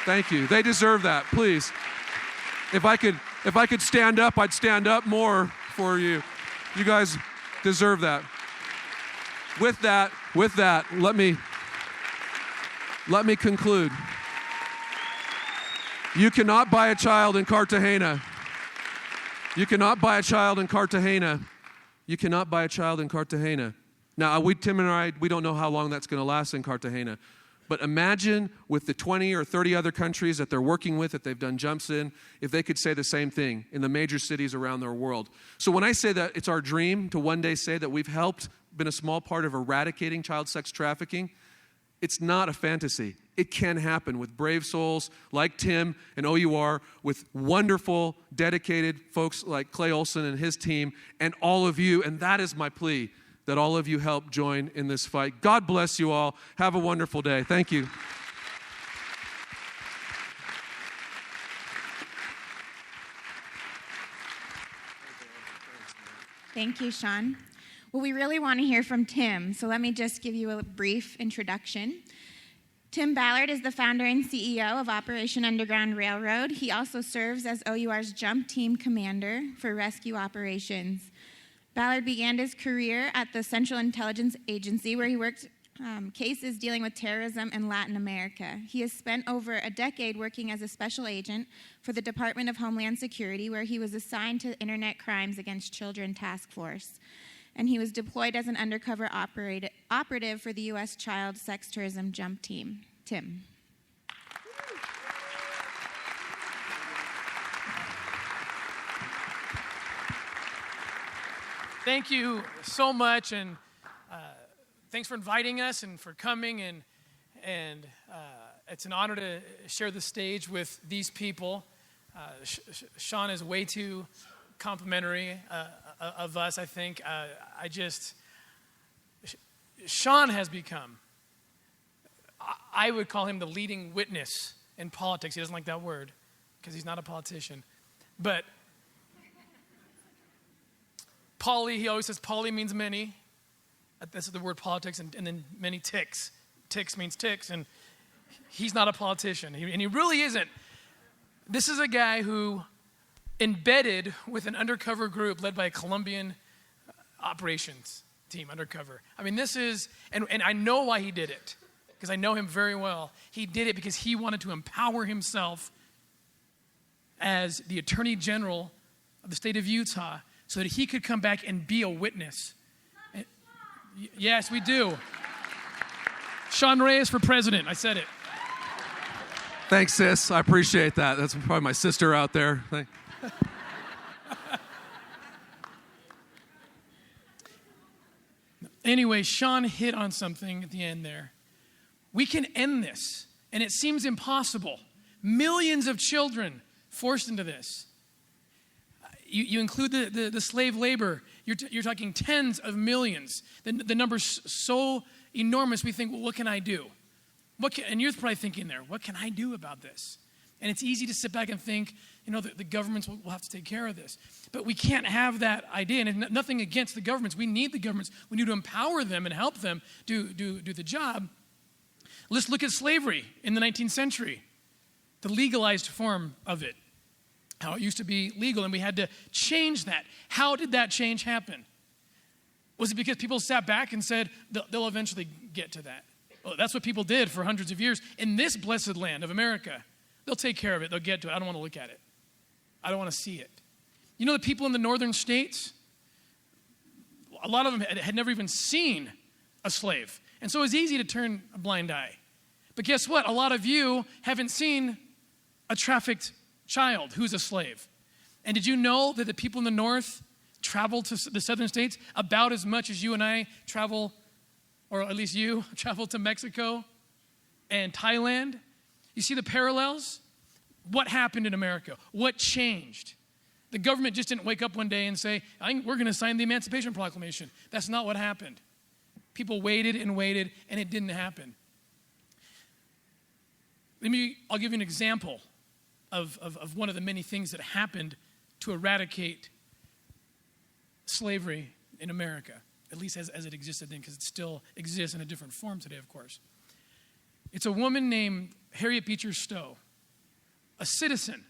Thank you. They deserve that, please. If I could stand up, I'd stand up more for you. You guys deserve that. With that, let me conclude. You cannot buy a child in Cartagena. You cannot buy a child in Cartagena. You cannot buy a child in Cartagena. Now, Tim and I, we don't know how long that's going to last in Cartagena. But imagine with the 20 or 30 other countries that they're working with, that they've done jumps in, if they could say the same thing in the major cities around their world. So when I say that it's our dream to one day say that we've been a small part of eradicating child sex trafficking, it's not a fantasy. It can happen with brave souls like Tim and OUR, with wonderful, dedicated folks like Clay Olsen and his team, and all of you, and that is my plea, that all of you help join in this fight. God bless you all. Have a wonderful day. Thank you. Thank you, Sean. Well, we really want to hear from Tim, so let me just give you a brief introduction. Tim Ballard is the founder and CEO of Operation Underground Railroad. He also serves as OUR's Jump Team Commander for rescue operations. Ballard began his career at the Central Intelligence Agency, where he worked cases dealing with terrorism in Latin America. He has spent over a decade working as a special agent for the Department of Homeland Security, where he was assigned to Internet Crimes Against Children Task Force. And he was deployed as an undercover operative for the U.S. Child Sex Tourism Jump Team. Tim. Thank you so much, and thanks for inviting us and for coming, and it's an honor to share the stage with these people. Sean is way too complimentary of us, I think. Sean has become, I would call him the leading witness in politics. He doesn't like that word because he's not a politician. But poly, he always says poly means many. This is the word politics, and then many ticks. Ticks means ticks, and he's not a politician, and he really isn't. This is a guy who embedded with an undercover group led by a Colombian operations team undercover. I mean, this is, and I know why he did it. because I know him very well. He did it because he wanted to empower himself as the Attorney General of the state of Utah so that he could come back and be a witness. Yes, we do. Sean Reyes for president. I said it. Thanks, sis. I appreciate that. That's probably my sister out there. Anyway, Sean hit on something at the end there. We can end this, and it seems impossible. Millions of children forced into this. You include the slave labor, you're talking tens of millions. The number's so enormous, we think, well, what can I do? And you're probably thinking there, what can I do about this? And it's easy to sit back and think, the governments will have to take care of this. But we can't have that idea, and nothing against the governments. We need the governments. We need to empower them and help them do the job. Let's look at slavery in the 19th century, the legalized form of it. How it used to be legal, and we had to change that. How did that change happen? Was it because people sat back and said, they'll eventually get to that? Well, that's what people did for hundreds of years in this blessed land of America. They'll take care of it. They'll get to it. I don't want to look at it. I don't want to see it. The people in the northern states, a lot of them had never even seen a slave. And so it was easy to turn a blind eye. But guess what? A lot of you haven't seen a trafficked child who's a slave. And did you know that the people in the north travel to the southern states about as much as you and I travel, or at least you travel to Mexico and Thailand? You see the parallels? What happened in America? What changed? The government just didn't wake up one day and say, we're going to sign the Emancipation Proclamation. That's not what happened. People waited, and it didn't happen. I'll give you an example of one of the many things that happened to eradicate slavery in America, at least as it existed then, because it still exists in a different form today, of course. It's a woman named Harriet Beecher Stowe, a citizen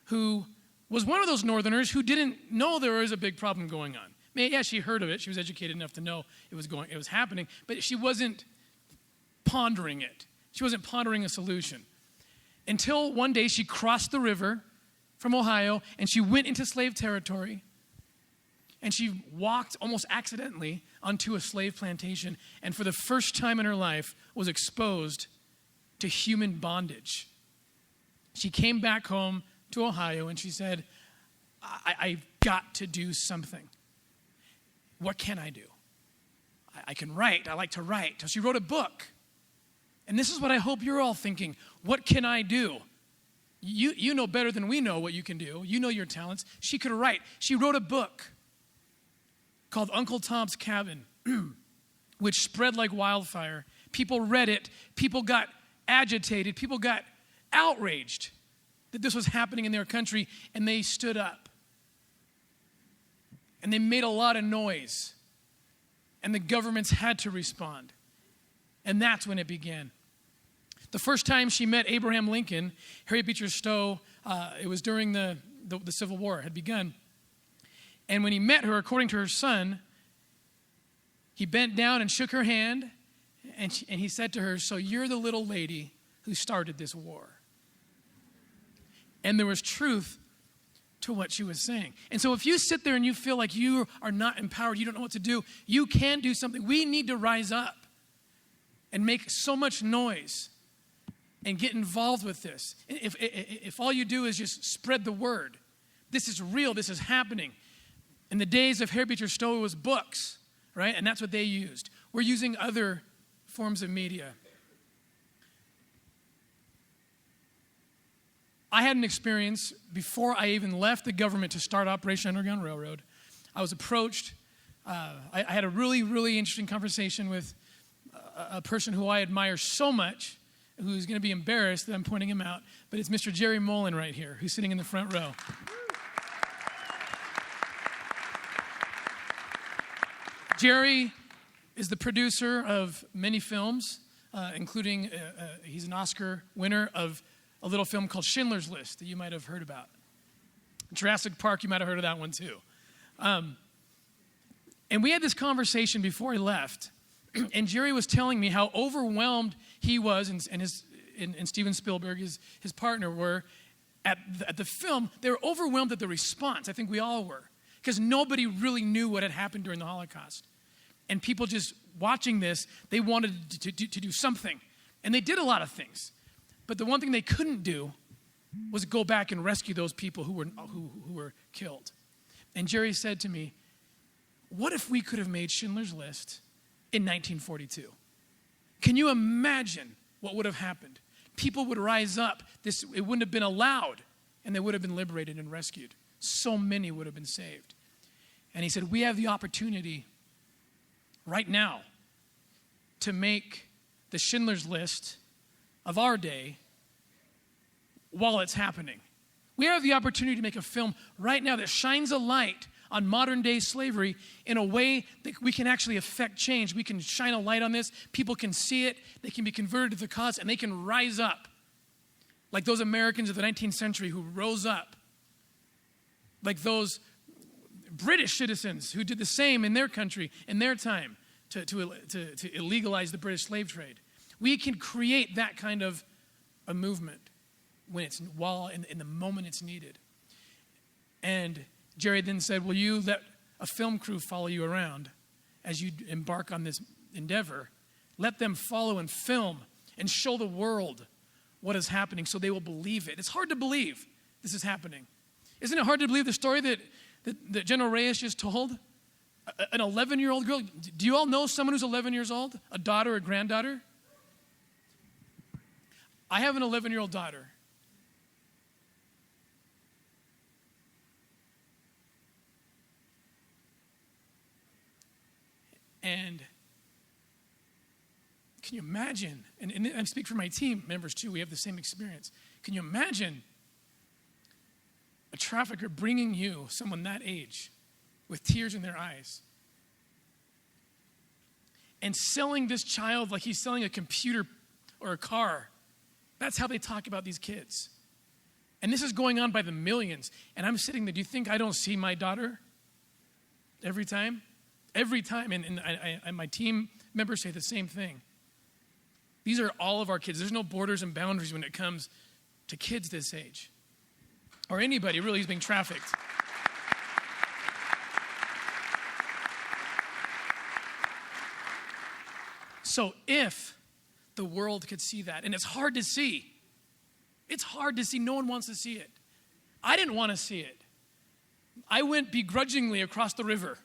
who was one of those Northerners who didn't know there was a big problem going on. She heard of it. She was educated enough to know it was happening, but she wasn't pondering it. She wasn't pondering a solution. Until one day she crossed the river from Ohio and she went into slave territory and she walked almost accidentally onto a slave plantation and for the first time in her life was exposed to human bondage. She came back home to Ohio and she said, I've got to do something. What can I do? I can write. I like to write. So she wrote a book. And this is what I hope you're all thinking. What can I do? You know better than we know what you can do. You know your talents. She could write. She wrote a book called Uncle Tom's Cabin, which spread like wildfire. People read it. People got agitated. People got outraged that this was happening in their country, and they stood up. And they made a lot of noise. And the governments had to respond. And that's when it began. The first time she met Abraham Lincoln, Harriet Beecher Stowe, it was during the Civil War had begun. And when he met her, according to her son, he bent down and shook her hand, and he said to her, "So you're the little lady who started this war." And there was truth to what she was saying. And so if you sit there and you feel like you are not empowered, you don't know what to do, you can do something. We need to rise up and make so much noise and get involved with this. If all you do is just spread the word, this is real, this is happening. In the days of Harriet Beecher Stowe, it was books, right? And that's what they used. We're using other forms of media. I had an experience before I even left the government to start Operation Underground Railroad. I was approached. I had a really, really interesting conversation with a person who I admire so much, who's going to be embarrassed that I'm pointing him out, but it's Mr. Jerry Mullen right here, who's sitting in the front row. Jerry is the producer of many films, including he's an Oscar winner of a little film called Schindler's List that you might have heard about. Jurassic Park, you might have heard of that one too. And we had this conversation before he left And Jerry was telling me how overwhelmed he was, and Steven Spielberg, his partner, were at the film. They were overwhelmed at the response. I think we all were, because nobody really knew what had happened during the Holocaust. And people just watching this, they wanted to do something. And they did a lot of things. But the one thing they couldn't do was go back and rescue those people who were killed. And Jerry said to me, what if we could have made Schindler's List in 1942? Can you imagine what would have happened? People would rise up. It wouldn't have been allowed, and they would have been liberated and rescued. So many would have been saved. And he said, we have the opportunity right now to make the Schindler's List of our day while it's happening. We have the opportunity to make a film right now that shines a light on modern day slavery in a way that we can actually affect change. We can shine a light on this. People can see it. They can be converted to the cause, and they can rise up like those Americans of the 19th century who rose up, like those British citizens who did the same in their country, in their time, to illegalize the British slave trade. We can create that kind of a movement when it's in the moment it's needed. And Jerry then said, will you let a film crew follow you around as you embark on this endeavor? Let them follow and film and show the world what is happening so they will believe it. It's hard to believe this is happening. Isn't it hard to believe the story that General Reyes just told? An 11-year-old girl. Do you all know someone who's 11 years old? A daughter or granddaughter? I have an 11-year-old daughter. And can you imagine, and I speak for my team members too, we have the same experience. Can you imagine a trafficker bringing you, someone that age, with tears in their eyes, and selling this child like he's selling a computer or a car? That's how they talk about these kids. And this is going on by the millions. And I'm sitting there, do you think I don't see my daughter every time? Every time, and my team members say the same thing. These are all of our kids. There's no borders and boundaries when it comes to kids this age, or anybody really who's being trafficked. So if the world could see that, and it's hard to see. It's hard to see. No one wants to see it. I didn't want to see it. I went begrudgingly across the river.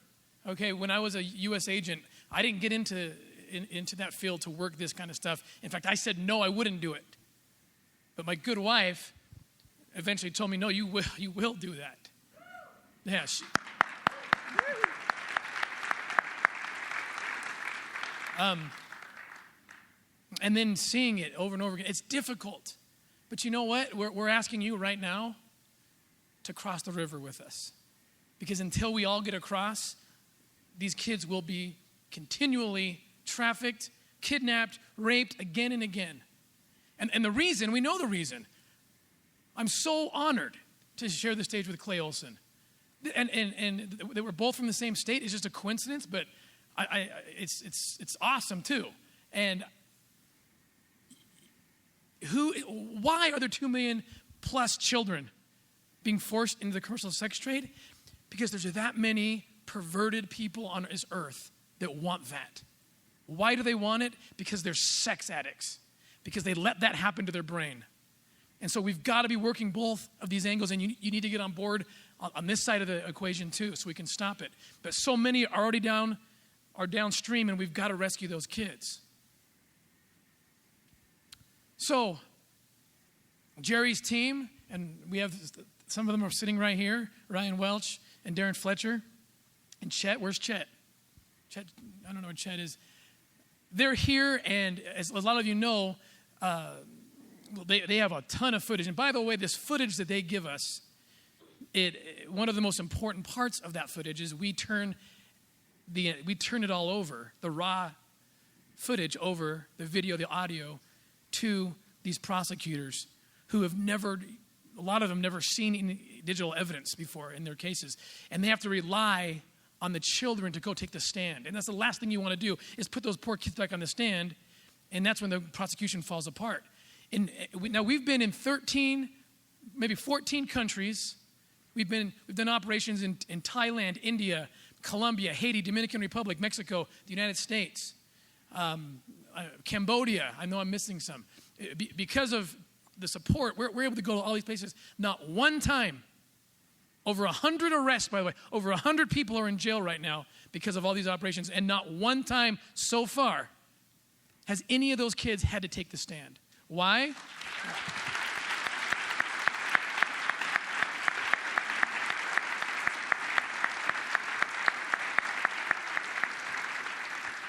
Okay, when I was a U.S. agent, I didn't get into that field to work this kind of stuff. In fact, I said no, I wouldn't do it. But my good wife eventually told me, no, you will do that. Yeah. And then seeing it over and over again, it's difficult. But you know what? We're asking you right now to cross the river with us. Because until we all get across, these kids will be continually trafficked, kidnapped, raped again and again. And the reason, we know the reason. I'm so honored to share the stage with Clay Olsen. And they were both from the same state. It's just a coincidence, but it's awesome too. And why are there 2 million plus children being forced into the commercial sex trade? Because there's that many perverted people on this earth that want that. Why do they want it? Because they're sex addicts. Because they let that happen to their brain. And so we've got to be working both of these angles, and you need to get on board on this side of the equation too, so we can stop it. But so many are already downstream, and we've got to rescue those kids. So Jerry's team, and we have some of them are sitting right here, Ryan Welch and Darren Fletcher. And Chet, where's Chet? Chet, I don't know where Chet is. They're here, and as a lot of you know, they have a ton of footage. And by the way, this footage that they give us, one of the most important parts of that footage is we turn it all over, the raw footage over, the video, the audio, to these prosecutors who have a lot of them never seen any digital evidence before in their cases. And they have to rely on the children to go take the stand. And that's the last thing you want to do, is put those poor kids back on the stand, and that's when the prosecution falls apart. Now, we've been in 13, maybe 14 countries. We've done operations in Thailand, India, Colombia, Haiti, Dominican Republic, Mexico, the United States, Cambodia. I know I'm missing some. Because of the support, we're able to go to all these places. Not one time, over 100 arrests, by the way, over 100 people are in jail right now because of all these operations, and not one time so far has any of those kids had to take the stand. Why?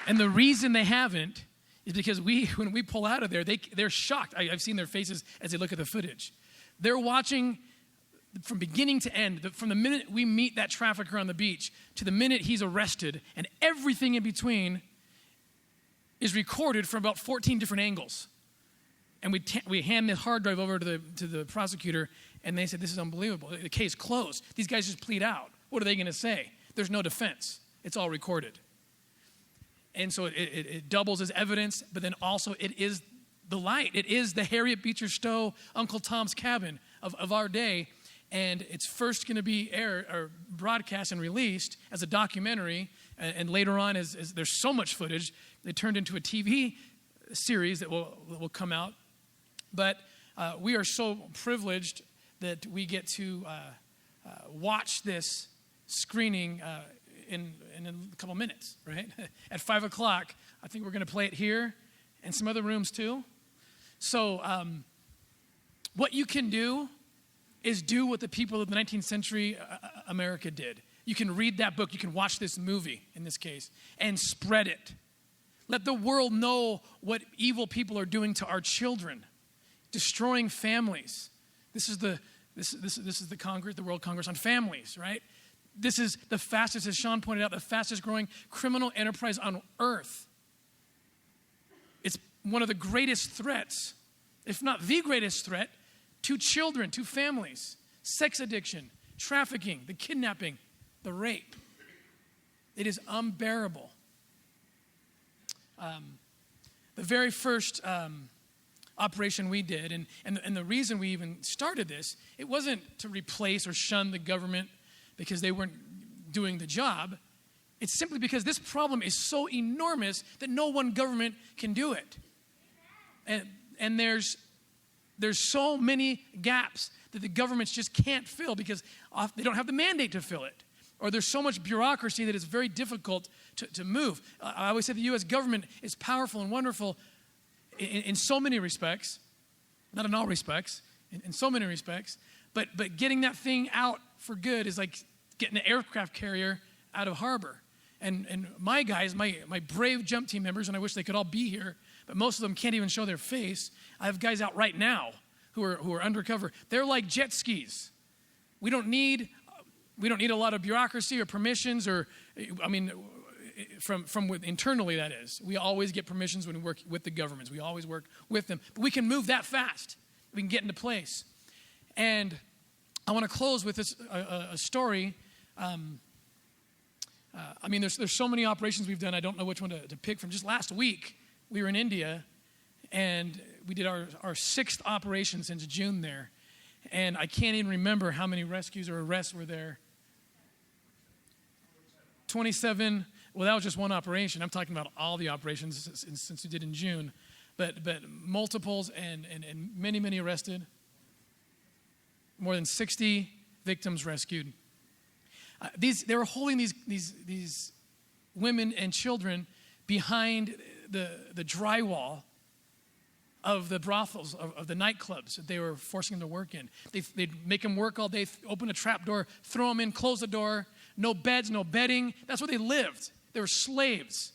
And the reason they haven't is because when we pull out of there, they're shocked. I've seen their faces as they look at the footage. They're watching from beginning to end, from the minute we meet that trafficker on the beach to the minute he's arrested, and everything in between is recorded from about 14 different angles. And we hand the hard drive over to the prosecutor, and they said, this is unbelievable. The case closed. These guys just plead out. What are they going to say? There's no defense. It's all recorded. And so it doubles as evidence, but then also it is the light. It is the Harriet Beecher Stowe, Uncle Tom's Cabin of our day. And it's first going to be aired or broadcast and released as a documentary. And later on, as there's so much footage, they turned into a TV series that will come out. But we are so privileged that we get to watch this screening in a couple minutes, right? At 5 o'clock, I think we're going to play it here and some other rooms too. So what you can do is do what the people of the 19th century America did. You can read that book. You can watch this movie, in this case, and spread it. Let the world know what evil people are doing to our children, destroying families. This is the Congress, the World Congress on Families, right? This is the fastest, as Sean pointed out, the fastest growing criminal enterprise on earth. It's one of the greatest threats, if not the greatest threat, to children, to families. Sex addiction, trafficking, the kidnapping, the rape. It is unbearable. The very first operation we did, and the reason we even started this, it wasn't to replace or shun the government because they weren't doing the job. It's simply because this problem is so enormous that no one government can do it. And there's so many gaps that the governments just can't fill because they don't have the mandate to fill it. Or there's so much bureaucracy that it's very difficult to move. I always say the U.S. government is powerful and wonderful in so many respects, not in all respects, in so many respects, but getting that thing out for good is like getting an aircraft carrier out of harbor. And my guys, my brave jump team members, and I wish they could all be here, but most of them can't even show their face. I have guys out right now who are undercover. They're like jet skis. We don't need a lot of bureaucracy or permissions, or I mean, from internally, that is. We always get permissions when we work with the governments. We always work with them, but we can move that fast. We can get into place. And I want to close with this a story. I mean, there's so many operations we've done. I don't know which one to pick from. Just last week, we were in India, and we did our sixth operation since June there. And I can't even remember how many rescues or arrests were there. 27. Well, that was just one operation. I'm talking about all the operations since we did in June. But multiples and many, many arrested. More than 60 victims rescued. They were holding these women and children behind the drywall of the brothels, of the nightclubs that they were forcing them to work in. They'd make them work all day, open a trap door, throw them in, close the door, no beds, no bedding. That's where they lived. They were slaves.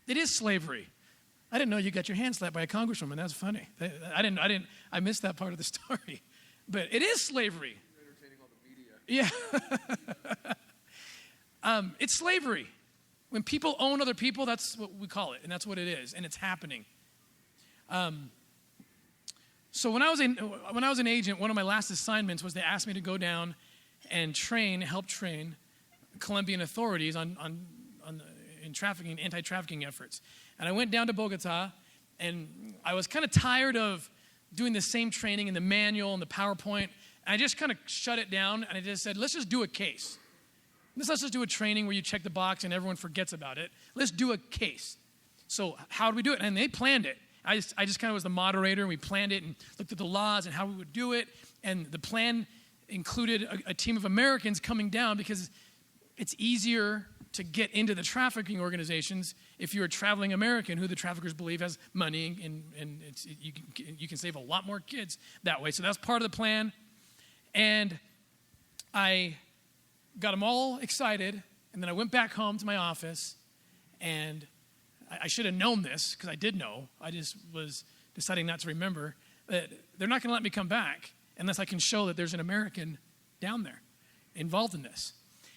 It is slavery. I didn't know you got your hand slapped by a congresswoman. That's funny. I missed that part of the story. But it is slavery. You're entertaining all the media. Yeah. It's slavery. When people own other people, that's what we call it, and that's what it is, and it's happening. So when I was an agent, one of my last assignments was they asked me to go down and help train Colombian authorities in trafficking, anti-trafficking efforts. And I went down to Bogota, and I was kind of tired of doing the same training and the manual and the PowerPoint. And I just kind of shut it down, and I just said, let's just do a case. Let's just do a training where you check the box and everyone forgets about it. Let's do a case. So how do we do it? And they planned it. I just kind of was the moderator, and we planned it and looked at the laws and how we would do it. And the plan included a team of Americans coming down because it's easier to get into the trafficking organizations if you're a traveling American who the traffickers believe has money, and you can save a lot more kids that way. So that's part of the plan. And I got them all excited, and then I went back home to my office, and I should have known this, because I did know. I just was deciding not to remember that they're not going to let me come back unless I can show that there's an American down there involved in this.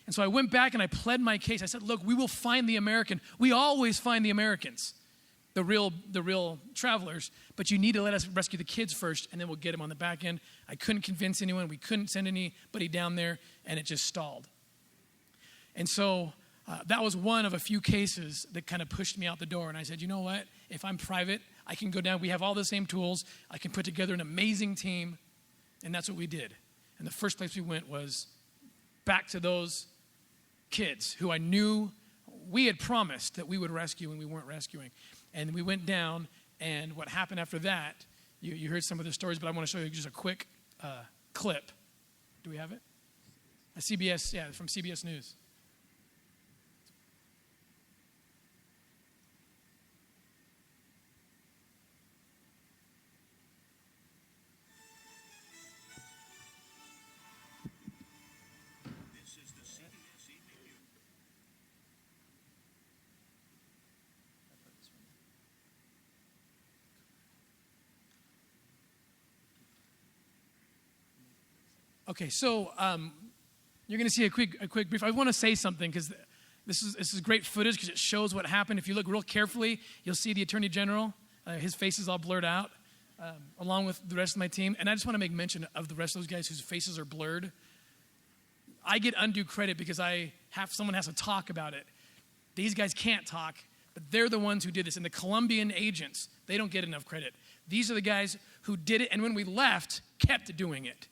And so I went back and I pled my case. I said, look, we will find the American. We always find the Americans, the real travelers, but you need to let us rescue the kids first, and then we'll get them on the back end. I couldn't convince anyone. We couldn't send anybody down there, and it just stalled. And so that was one of a few cases that kind of pushed me out the door. And I said, you know what? If I'm private, I can go down. We have all the same tools. I can put together an amazing team. And that's what we did. And the first place we went was back to those kids who I knew we had promised that we would rescue, and we weren't rescuing. And we went down, and what happened after that, you heard some of the stories, but I want to show you just a quick clip. Do we have it? CBS, yeah, from CBS News. Okay, so you're going to see a quick brief. I want to say something because this is great footage because it shows what happened. If you look real carefully, you'll see the Attorney General. His face is all blurred out, along with the rest of my team. And I just want to make mention of the rest of those guys whose faces are blurred. I get undue credit because someone has to talk about it. These guys can't talk, but they're the ones who did this. And the Colombian agents, they don't get enough credit. These are the guys who did it, and when we left, kept doing it.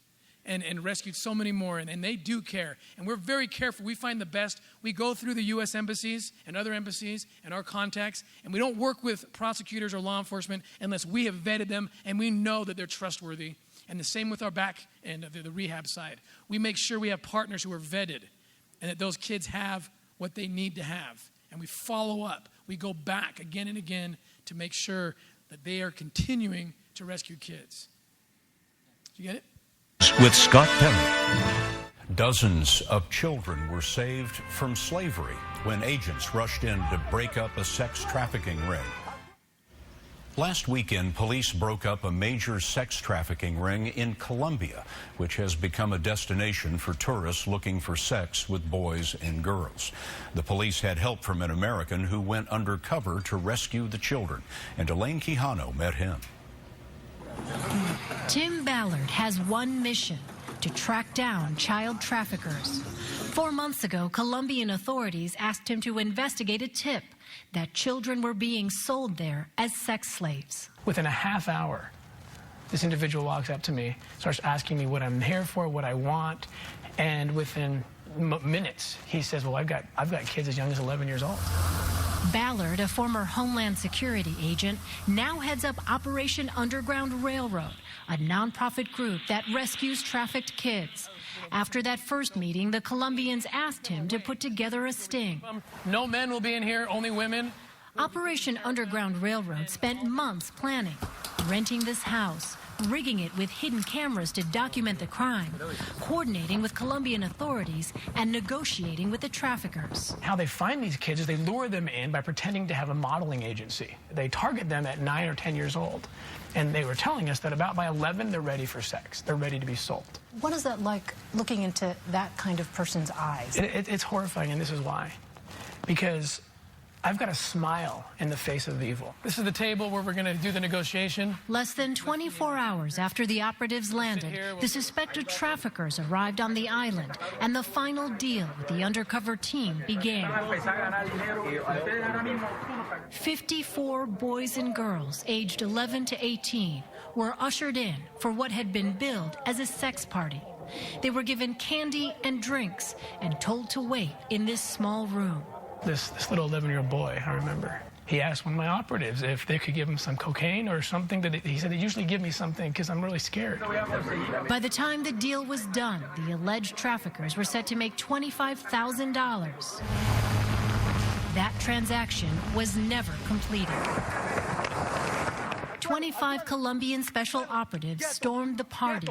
And rescued so many more, and they do care. And we're very careful. We find the best. We go through the U.S. embassies and other embassies and our contacts, and we don't work with prosecutors or law enforcement unless we have vetted them and we know that they're trustworthy. And the same with our back and the rehab side. We make sure we have partners who are vetted and that those kids have what they need to have. And we follow up. We go back again and again to make sure that they are continuing to rescue kids. Did you get it? With Scott Perry. Dozens of children were saved from slavery when agents rushed in to break up a sex trafficking ring. Last weekend, police broke up a major sex trafficking ring in Colombia, which has become a destination for tourists looking for sex with boys and girls. The police had help from an American who went undercover to rescue the children, and Elaine Quijano met him. Tim Ballard has one mission: to track down child traffickers. 4 months ago, Colombian authorities asked him to investigate a tip that children were being sold there as sex slaves. Within a half hour, this individual walks up to me, starts asking me what I'm here for, what I want, and within minutes, he says, well, I've got kids as young as 11 years old. Ballard, a former Homeland Security agent, now heads up Operation Underground Railroad, a nonprofit group that rescues trafficked kids. After that first meeting, the Colombians asked him to put together a sting. No men will be in here, only women. Operation Underground Railroad spent months planning, renting this house, rigging it with hidden cameras to document the crime, coordinating with Colombian authorities, and negotiating with the traffickers. How they find these kids is they lure them in by pretending to have a modeling agency. They target them at 9 or 10 years old. And they were telling us that about by 11, they're ready for sex. They're ready to be sold. What is that like, looking into that kind of person's eyes? It's horrifying, and this is why. Because I've got a smile in the face of evil. This is the table where we're going to do the negotiation. Less than 24 hours after the operatives landed, the suspected traffickers arrived on the island, and the final deal with the undercover team began. 54 boys and girls aged 11 to 18 were ushered in for what had been billed as a sex party. They were given candy and drinks and told to wait in this small room. This little 11-year-old boy, I remember, he asked one of my operatives if they could give him some cocaine or something. He said, they usually give me something because I'm really scared. By the time the deal was done, the alleged traffickers were set to make $25,000. That transaction was never completed. 25 Colombian special operatives stormed the party,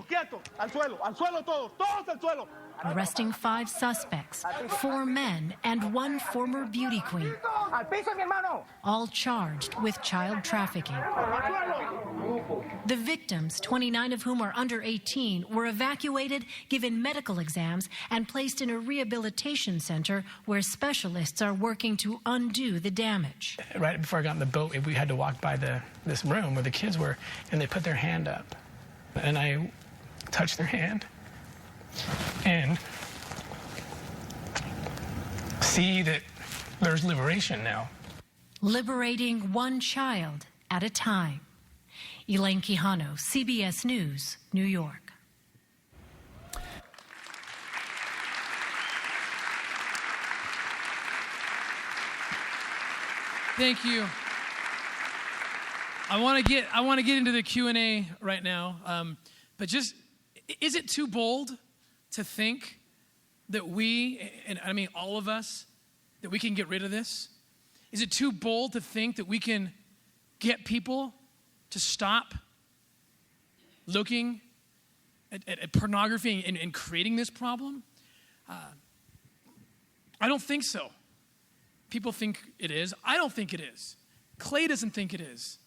arresting 5 suspects, 4 men and 1 former beauty queen, all charged with child trafficking. The victims, 29 of whom are under 18, were evacuated, given medical exams, and placed in a rehabilitation center where specialists are working to undo the damage. Right before I got in the boat, we had to walk by this room where the kids were, and they put their hand up. And I touched their hand and see that there's liberation now. Liberating one child at a time. Elaine Quijano, CBS News, New York. Thank you. I want to get into the Q&A right now, but just, is it too bold to think that we, and I mean all of us, that we can get rid of this? Is it too bold to think that we can get people to stop looking at pornography and creating this problem? I don't think so. People think it is. I don't think it is. Clay doesn't think it is.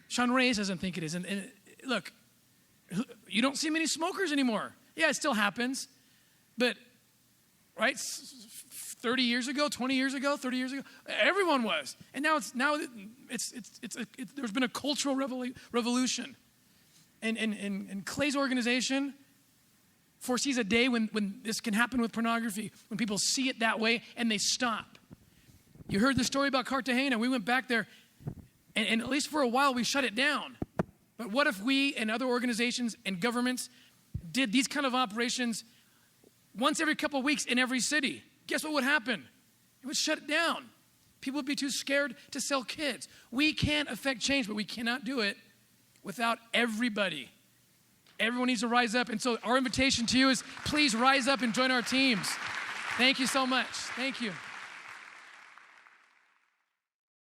Sean Reyes doesn't think it is. And look, you don't see many smokers anymore. Yeah, it still happens. But, right, 30 years ago, 20 years ago, 30 years ago, everyone was. And now there's been a cultural revolution. And Clay's organization foresees a day when this can happen with pornography, when people see it that way and they stop. You heard the story about Cartagena. We went back there, and at least for a while, we shut it down. But what if we and other organizations and governments did these kind of operations once every couple of weeks in every city? Guess what would happen? It would shut it down. People would be too scared to sell kids. We can affect change, but we cannot do it without everybody. Everyone needs to rise up. And so our invitation to you is please rise up and join our teams. Thank you so much. Thank you.